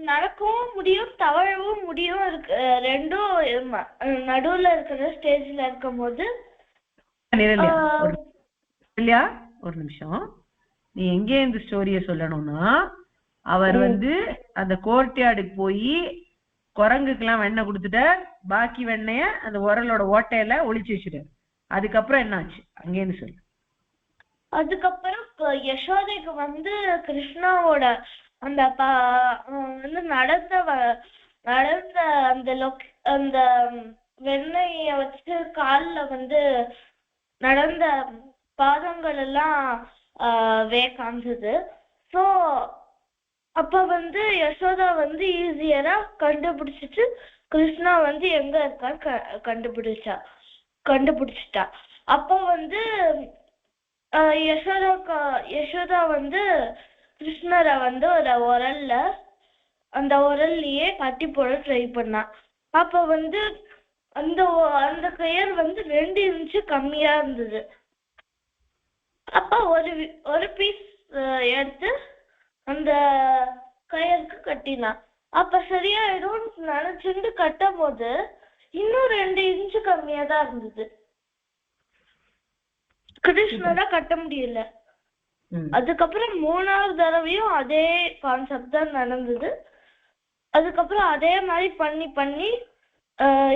நடக்கவும் முடியும் தவழவும் முடியும் இருக்கு. ரெண்டும் நடுவுல இருக்கிற ஸ்டேஜ்ல இருக்கும் போது
நிரல்யா ஒரு நிமிஷம், நீ எங்கே இந்த ஸ்டோரிய சொல்லணும்னா, அவர் வந்து அந்த கோர்ட்யார்டுக்கு போய் குரங்குக்கெல்லாம் வெண்ணெய் கொடுத்துட்ட, பாக்கி வெண்ணைய அந்த உரலோட ஓட்டையில ஒளிச்சு வச்சுட்டாரு. அதுக்கப்புறம் என்ன ஆச்சு அங்கேன்னு சொல்லு.
அதுக்கப்புறம் யசோதைக்கு வந்து கிருஷ்ணாவோட அந்த வந்து நடந்த அந்த வெண்ணெய வச்சு கால்ல வந்து நடந்த பாதங்கள் எல்லாம் காமிச்சது. ஸோ அப்ப வந்து யசோதா வந்து ஈஸியரா கண்டுபிடிச்சிட்டு கிருஷ்ணா வந்து எங்க இருக்கான்னு கண்டுபிடிச்சிட்டா. அப்போ வந்து யசோதா வந்து கிருஷ்ணரை வந்து ஒரு அந்த உரல்லையே கட்டி போட ட்ரை பண்ணா. அப்ப வந்து அந்த கயிறு வந்து 2 இன்ச்சு கம்மியா இருந்தது. அப்ப ஒரு பீஸ் எடுத்து அந்த கயிறுக்கு கட்டினா. அப்ப சரியாயிடும் நினைச்சுட்டு கட்டும் போது இன்னும் 2 இன்ச்சு கம்மியா தான் இருந்தது. கிருஷ்ணரா கட்ட முடியல. அதுக்கப்புறம் 3வது தடவையும் அதே கான்செப்ட் தான் நடந்தது. அதுக்கப்புறம் அதே மாதிரி பண்ணி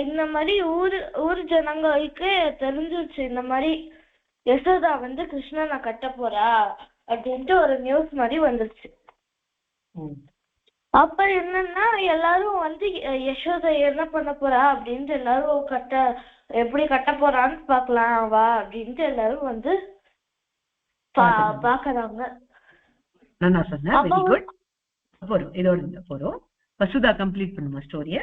இந்த மாதிரி ஊர் ஜனங்களுக்கு தெரிஞ்சிருச்சு, இந்த மாதிரி யசோதா வந்து கிருஷ்ணனை கட்ட போறா அப்படின்ட்டு ஒரு நியூஸ் மாதிரி வந்துருச்சு. அப்ப என்னன்னா எல்லாரும் வந்து யசோதா என்ன பண்ண போறா அப்படின்ட்டு எல்லாரும் எப்படி கட்ட போறான்னு பாக்கலாம் வா அப்படின்ட்டு எல்லாரும் வந்து பாக்குறாங்க.
இதோட போறோம். வசுதா கம்ப்ளீட் பண்ணுமா ஸ்டோரிய?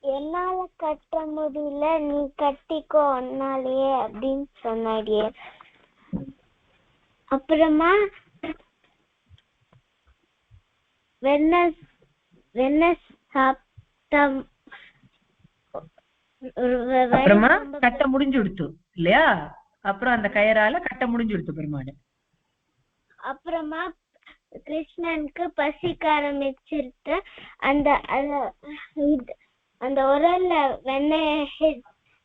என்னால கட்ட முடியல, நீ கட்டிக்கோ ஒன்னாலேயே அப்படின்னு சொன்னாடியே. அப்புறமா வெண்ணெய் சாப்பிட்ட
அப்புறமா கட்ட முடிஞ்சு கொடுத்து இல்லையா? அப்புறம் அந்த கயரால கட்ட முடிஞ்சு கொடுத்து பெருமாள்.
அப்புறமா கிருஷ்ணனுக்கு பசிக்க ஆரம்பிச்சிருட்டு அந்த உரல்ல வெண்ணெய்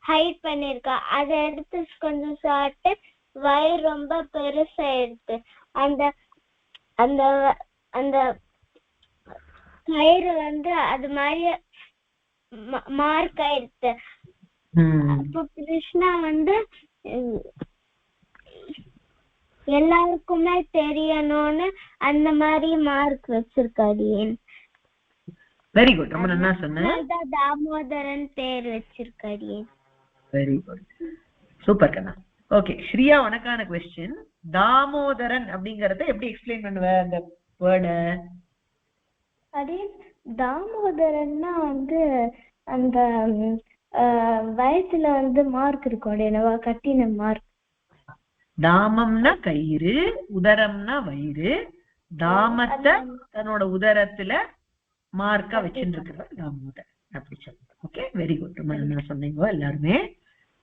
ஹைட் பண்ணிருக்கா. அதை எடுத்து கொஞ்சம் சாப்பிட்டு வயிறு ரொம்ப பெருசாயிடுது. அந்த அந்த அந்த கயிறு அது மாதிரி மார்க் ஆயிடுது. அப்போ கிருஷ்ணா எல்லாருக்குமே தெரியணும்னு அந்த மாதிரி மார்க் வச்சிருக்காரு.
வெரி குட், ரொம்ப நல்லா சொன்ன.
தாமோதரன் பேர் வச்சிருக்காரு.
வெரி குட், சூப்பர் கண்ணா. ஓகே ஸ்ரீயா, உனக்கான क्वेश्चन. தாமோதரன் அப்படிங்கறத எப்படி எக்ஸ்பிளைன் பண்ணுவ அந்த வேர்ட?
அதே தாமோதரன்னா அந்த வயசுல மார்க் இருக்கும் என்னவா, கட்டின மார்க்.
தாமம்னா கயிறு, உதரம்னா வயிறு. தாமத்தை தன்னோட உதரத்துல மார்க்கா வச்சுருக்கிற தாமோதர் அப்படி சொல்லுங்க. ஓகே வெரி குட், ரொம்ப நல்லா சொன்னீங்க. எல்லாருமே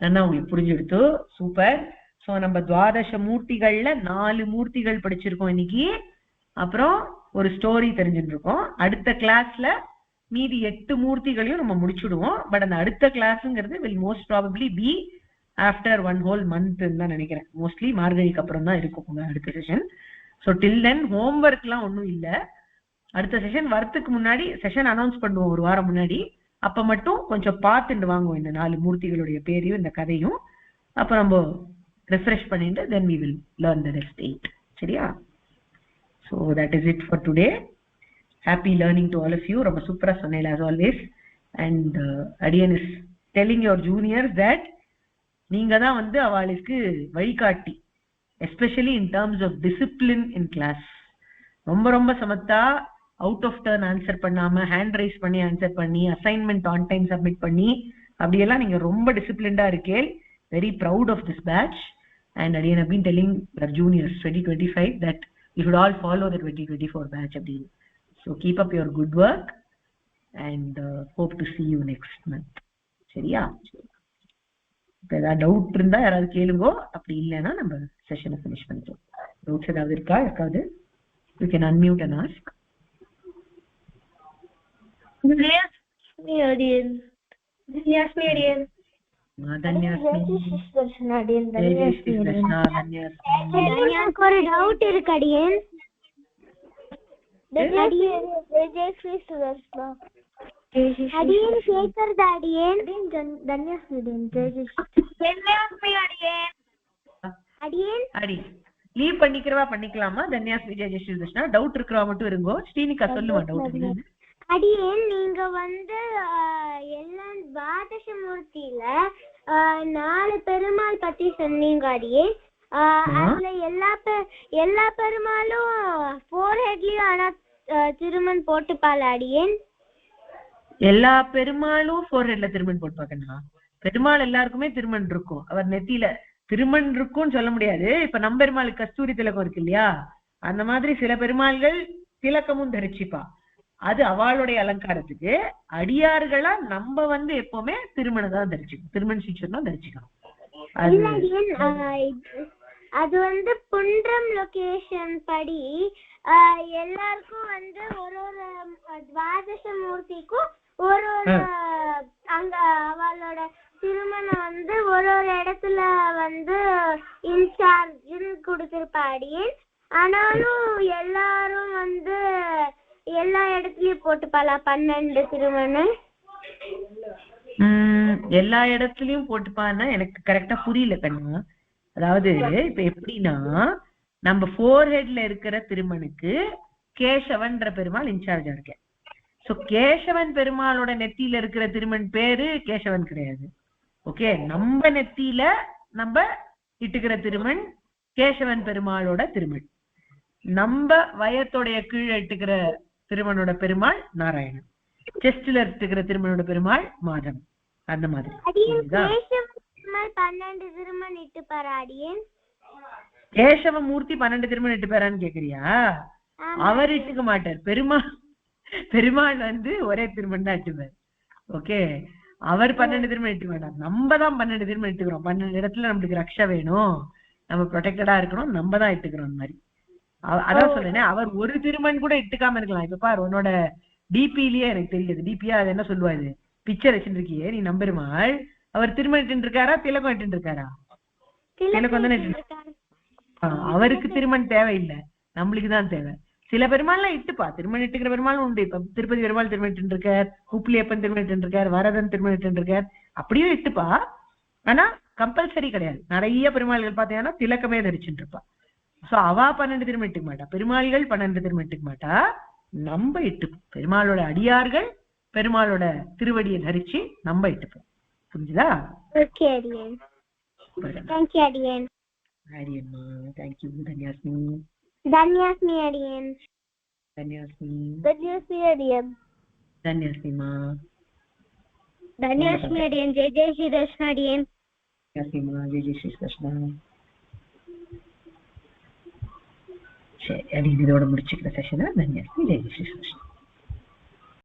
நல்லா உங்களுக்கு புரிஞ்சுடுத்து. சூப்பர். சோ நம்ம துவாதச மூர்த்திகள்ல 4 மூர்த்திகள் படிச்சிருக்கோம் இன்னைக்கு. அப்புறம் ஒரு ஸ்டோரி தெரிஞ்சுட்டு இருக்கோம். அடுத்த கிளாஸ்ல மீதி 8 மூர்த்திகளையும் நம்ம முடிச்சுடுவோம். பட் அந்த அடுத்த கிளாஸ்ங்கிறது will most probably be after 1 whole month தான் நினைக்கிறேன். மோஸ்ட்லி மார்கழிக்கு அப்புறம் தான் இருக்கும் அடுத்த செஷன். ஸோ டில் தென் ஹோம்ஒர்க் எல்லாம் ஒன்றும் இல்லை. அடுத்த செஷன் வரத்துக்கு முன்னாடி செஷன் அனௌன்ஸ் பண்ணுவோம் ஒரு வாரம் முன்னாடி. அப்ப மட்டும் கொஞ்சம் பார்த்துட்டு வாங்குவோம் இந்த 4 மூர்த்திகளுடைய பேரையும் இந்த கதையும். அப்ப நம்ம ரிஃப்ரெஷ் பண்ணிட்டு then we will learn the rest 8. சரியா? So that is it for today. Happy learning to all of you. ரொம்ப சூப்பரா சொன்னேன் as always. And Adiyan is telling your juniors that நீங்க தான் அவளுக்கு வழிகாட்டி, especially in terms of discipline in class. ரொம்ப ரொம்ப சமத்தா அவுட் ஆஃப் டர்ன் ஆன்சர் பண்ணாம ஹேண்ட் ரைஸ் பண்ணி ஆன்சர் பண்ணி அசைன்மெண்ட் ஆன் டைம் சப்மிட் பண்ணி அப்படியெல்லாம் நீங்க ரொம்ப டிசிப்ளின்டா இருக்கே. Very proud of this batch. And Adiyan have been telling our juniors 2025 that you should all follow the 2024 batch அப்படின்னு. So keep up your good work and hope to see you next month. சரியா? இப்போ ஏதாவது doubt இருந்தா யாராவது கேளுங்கோ. அப்படி இல்லைன்னா நம்ம செஷனை ஃபினிஷ் பண்ணிக்கலாம். டவுட்ஸ் ஏதாவது இருக்கா? இருக்காது. You can unmute and ask.
ஒரு டவுட் இருக்கு அடியேன். அடியேன் கேக்குறதா அடியேன்?
அடி லீவ் பண்ணிக்கிறவா பண்ணிக்கலாமா? தன்யாஸ் விஜய் ஜெயஸ்ரீ கிருஷ்ணா. டவுட் இருக்கிறவா மட்டும் இருங்கோ. ஸ்ரீனிகா சொல்லுவா டவுட்.
அடியேன் நீங்க எல்லாம் துவாதசமூர்த்தியில 4 பெருமாள் பத்தி சொன்னீங்க அடியேன். அதுல எல்லா பெருமாளும் ஃபோர்ஹெட்லயும் ஆனா திருமண் போட்டுப்பாள் அடியேன்.
எல்லா பெருமாளும் ஃபோர்ஹெட்ல திருமண் போட்டுப்பாக்கண்ணா. பெருமாள் எல்லாருக்குமே திருமண் இருக்கும். அவர் நெத்தியில திருமண் இருக்கும்னு சொல்ல முடியாது. இப்ப நம்ம பெருமாளுக்கு கஸ்தூரி திலகம் இருக்கு இல்லையா, அந்த மாதிரி சில பெருமாள்கள் திலக்கமும் தரிச்சிப்பா. அது அவளுடைய அலங்காரத்துக்கு. அடியார்களா நம்ம எப்பவுமே திருமணம் தான் தரிச்சுக்கணும், திருமண சீச்சர் தான் தரிச்சுக்கணும்.
அது புன்றம் லொகேஷன் படி எல்லாருக்கும் ஒரு துவாதச மூர்த்திக்கும் ஒரு அங்க அவளோட திருமணம் ஒரு இடத்துல இன்சார்ஜ் கொடுத்திருப்பாடியே. ஆனாலும் எல்லாரும் எல்லா இடத்துலயும் போட்டுப்பாளா 12 திருமணம்?
எல்லா இடத்துலயும் போட்டுப்பான்னா எனக்கு கரெக்டா புரியல கண்ணா. அதாவது இப்ப எப்படின்னா, நம்ம ஃபோர்ஹெட்ல இருக்கிற திருமணுக்கு கேசவன்ற பெருமாள் இன்சார்ஜா இருக்கேன். சோ கேசவன் பெருமாளோட நெத்தியில இருக்கிற திருமண் பேரு கேசவன் கிடையாது. ஓகே, நம்ம நெத்தியில நம்ம இட்டுக்கிற திருமண் கேசவன் பெருமாளோட திருமண். நம்ம வயத்தோடைய கீழே இட்டுக்கிற திருமணோட பெருமாள் நாராயணன். செஸ்ட்ல இட்டுக்கிற திருமணோட பெருமாள் மாதவன். அந்த மாதிரி கேசவமூர்த்தி 12 திருமணம் இட்டு பேரான்னு கேக்குறியா? அவர் இட்டுக்க மாட்டார். பெருமாள் ஒரே திருமணம் தான் இட்டுப்பார். ஓகே, அவர் 12 திருமணம் இட்டுக்க வேண்டாம், நம்ம தான் 12 திருமணம் இட்டுக்கிறோம். 12 இடத்துல நம்மளுக்கு ரக்ஷா வேணும், நம்ம ப்ரொடெக்டடா இருக்கணும், நம்ம தான் இட்டுக்கிறோம். அந்த மாதிரி அதான் சொல்றேனே, அவர் ஒரு திருமணம் கூட இட்டுக்காம இருக்கலாம். இப்ப பாரு உன்னோட டிபிலயே எனக்கு தெரியுது, டிபியா அது என்ன சொல்லுவாரு, பிக்சர் வச்சுருக்கியே நீ நம்பெருமாள், அவர் திருமணம் இட்டு இருக்காரா திலகம் இட்டு இருக்காரா? திலகம் தானே. அவருக்கு திருமணம் தேவையில்லை, நம்மளுக்கு தான் தேவை. சில பெருமாள்லாம் இட்டுப்பா, திருமணம் இட்டுக்கிற பெருமாளும் உண்டு. இப்ப திருப்பதி பெருமாள் திருமணம் இட்டு இருக்கார், உப்புலியப்பன் திருமணம் இட்டு இருக்கார், வரதன் திருமணம் இட்டு இருக்கார், அப்படியே இட்டுப்பா. ஆனா கம்பல்சரி கிடையாது. நிறைய பெருமாள்கள் பாத்தீங்கன்னா திலக்கமே தரிச்சுட்டு இருப்பா. சோ அவா 12 திருமணம் இட்டுக்க மாட்டா, பெருமாள்கள் 12 திருமணம் இட்டுக்க மாட்டா, நம்ம இட்டுப்போம். பெருமாளோட அடியார்கள் பெருமாளோட திருவடியை தரிச்சு நம்ம இட்டுப்போம். புரிஞ்சுதா?
ஓகே அடியேன். தேங்க்யூ அடியேன்.
அடியம்மா தேங்க்யூ. தன்யாஸ்மி.
தன்யாஸ்மி அடியேன்.
தன்யாஸ்மி.
தன்யாஸ்மி அடியேன்.
தன்யாஸ்மிமா.
தன்யாஸ்மி அடியேன். ஜெய் ஜெய் ஸ்ரீ கிருஷ்ண அடியேன்.
தன்யாஸ்மிமா. ஜெய் ஜெய் ஸ்ரீ கிருஷ்ணா. சரி, அடி இதோட முடிச்சுக்கிற செஷனை. தன்யாஸ்மி. ஜெய் ஜெய் ஸ்ரீ கிருஷ்ணா.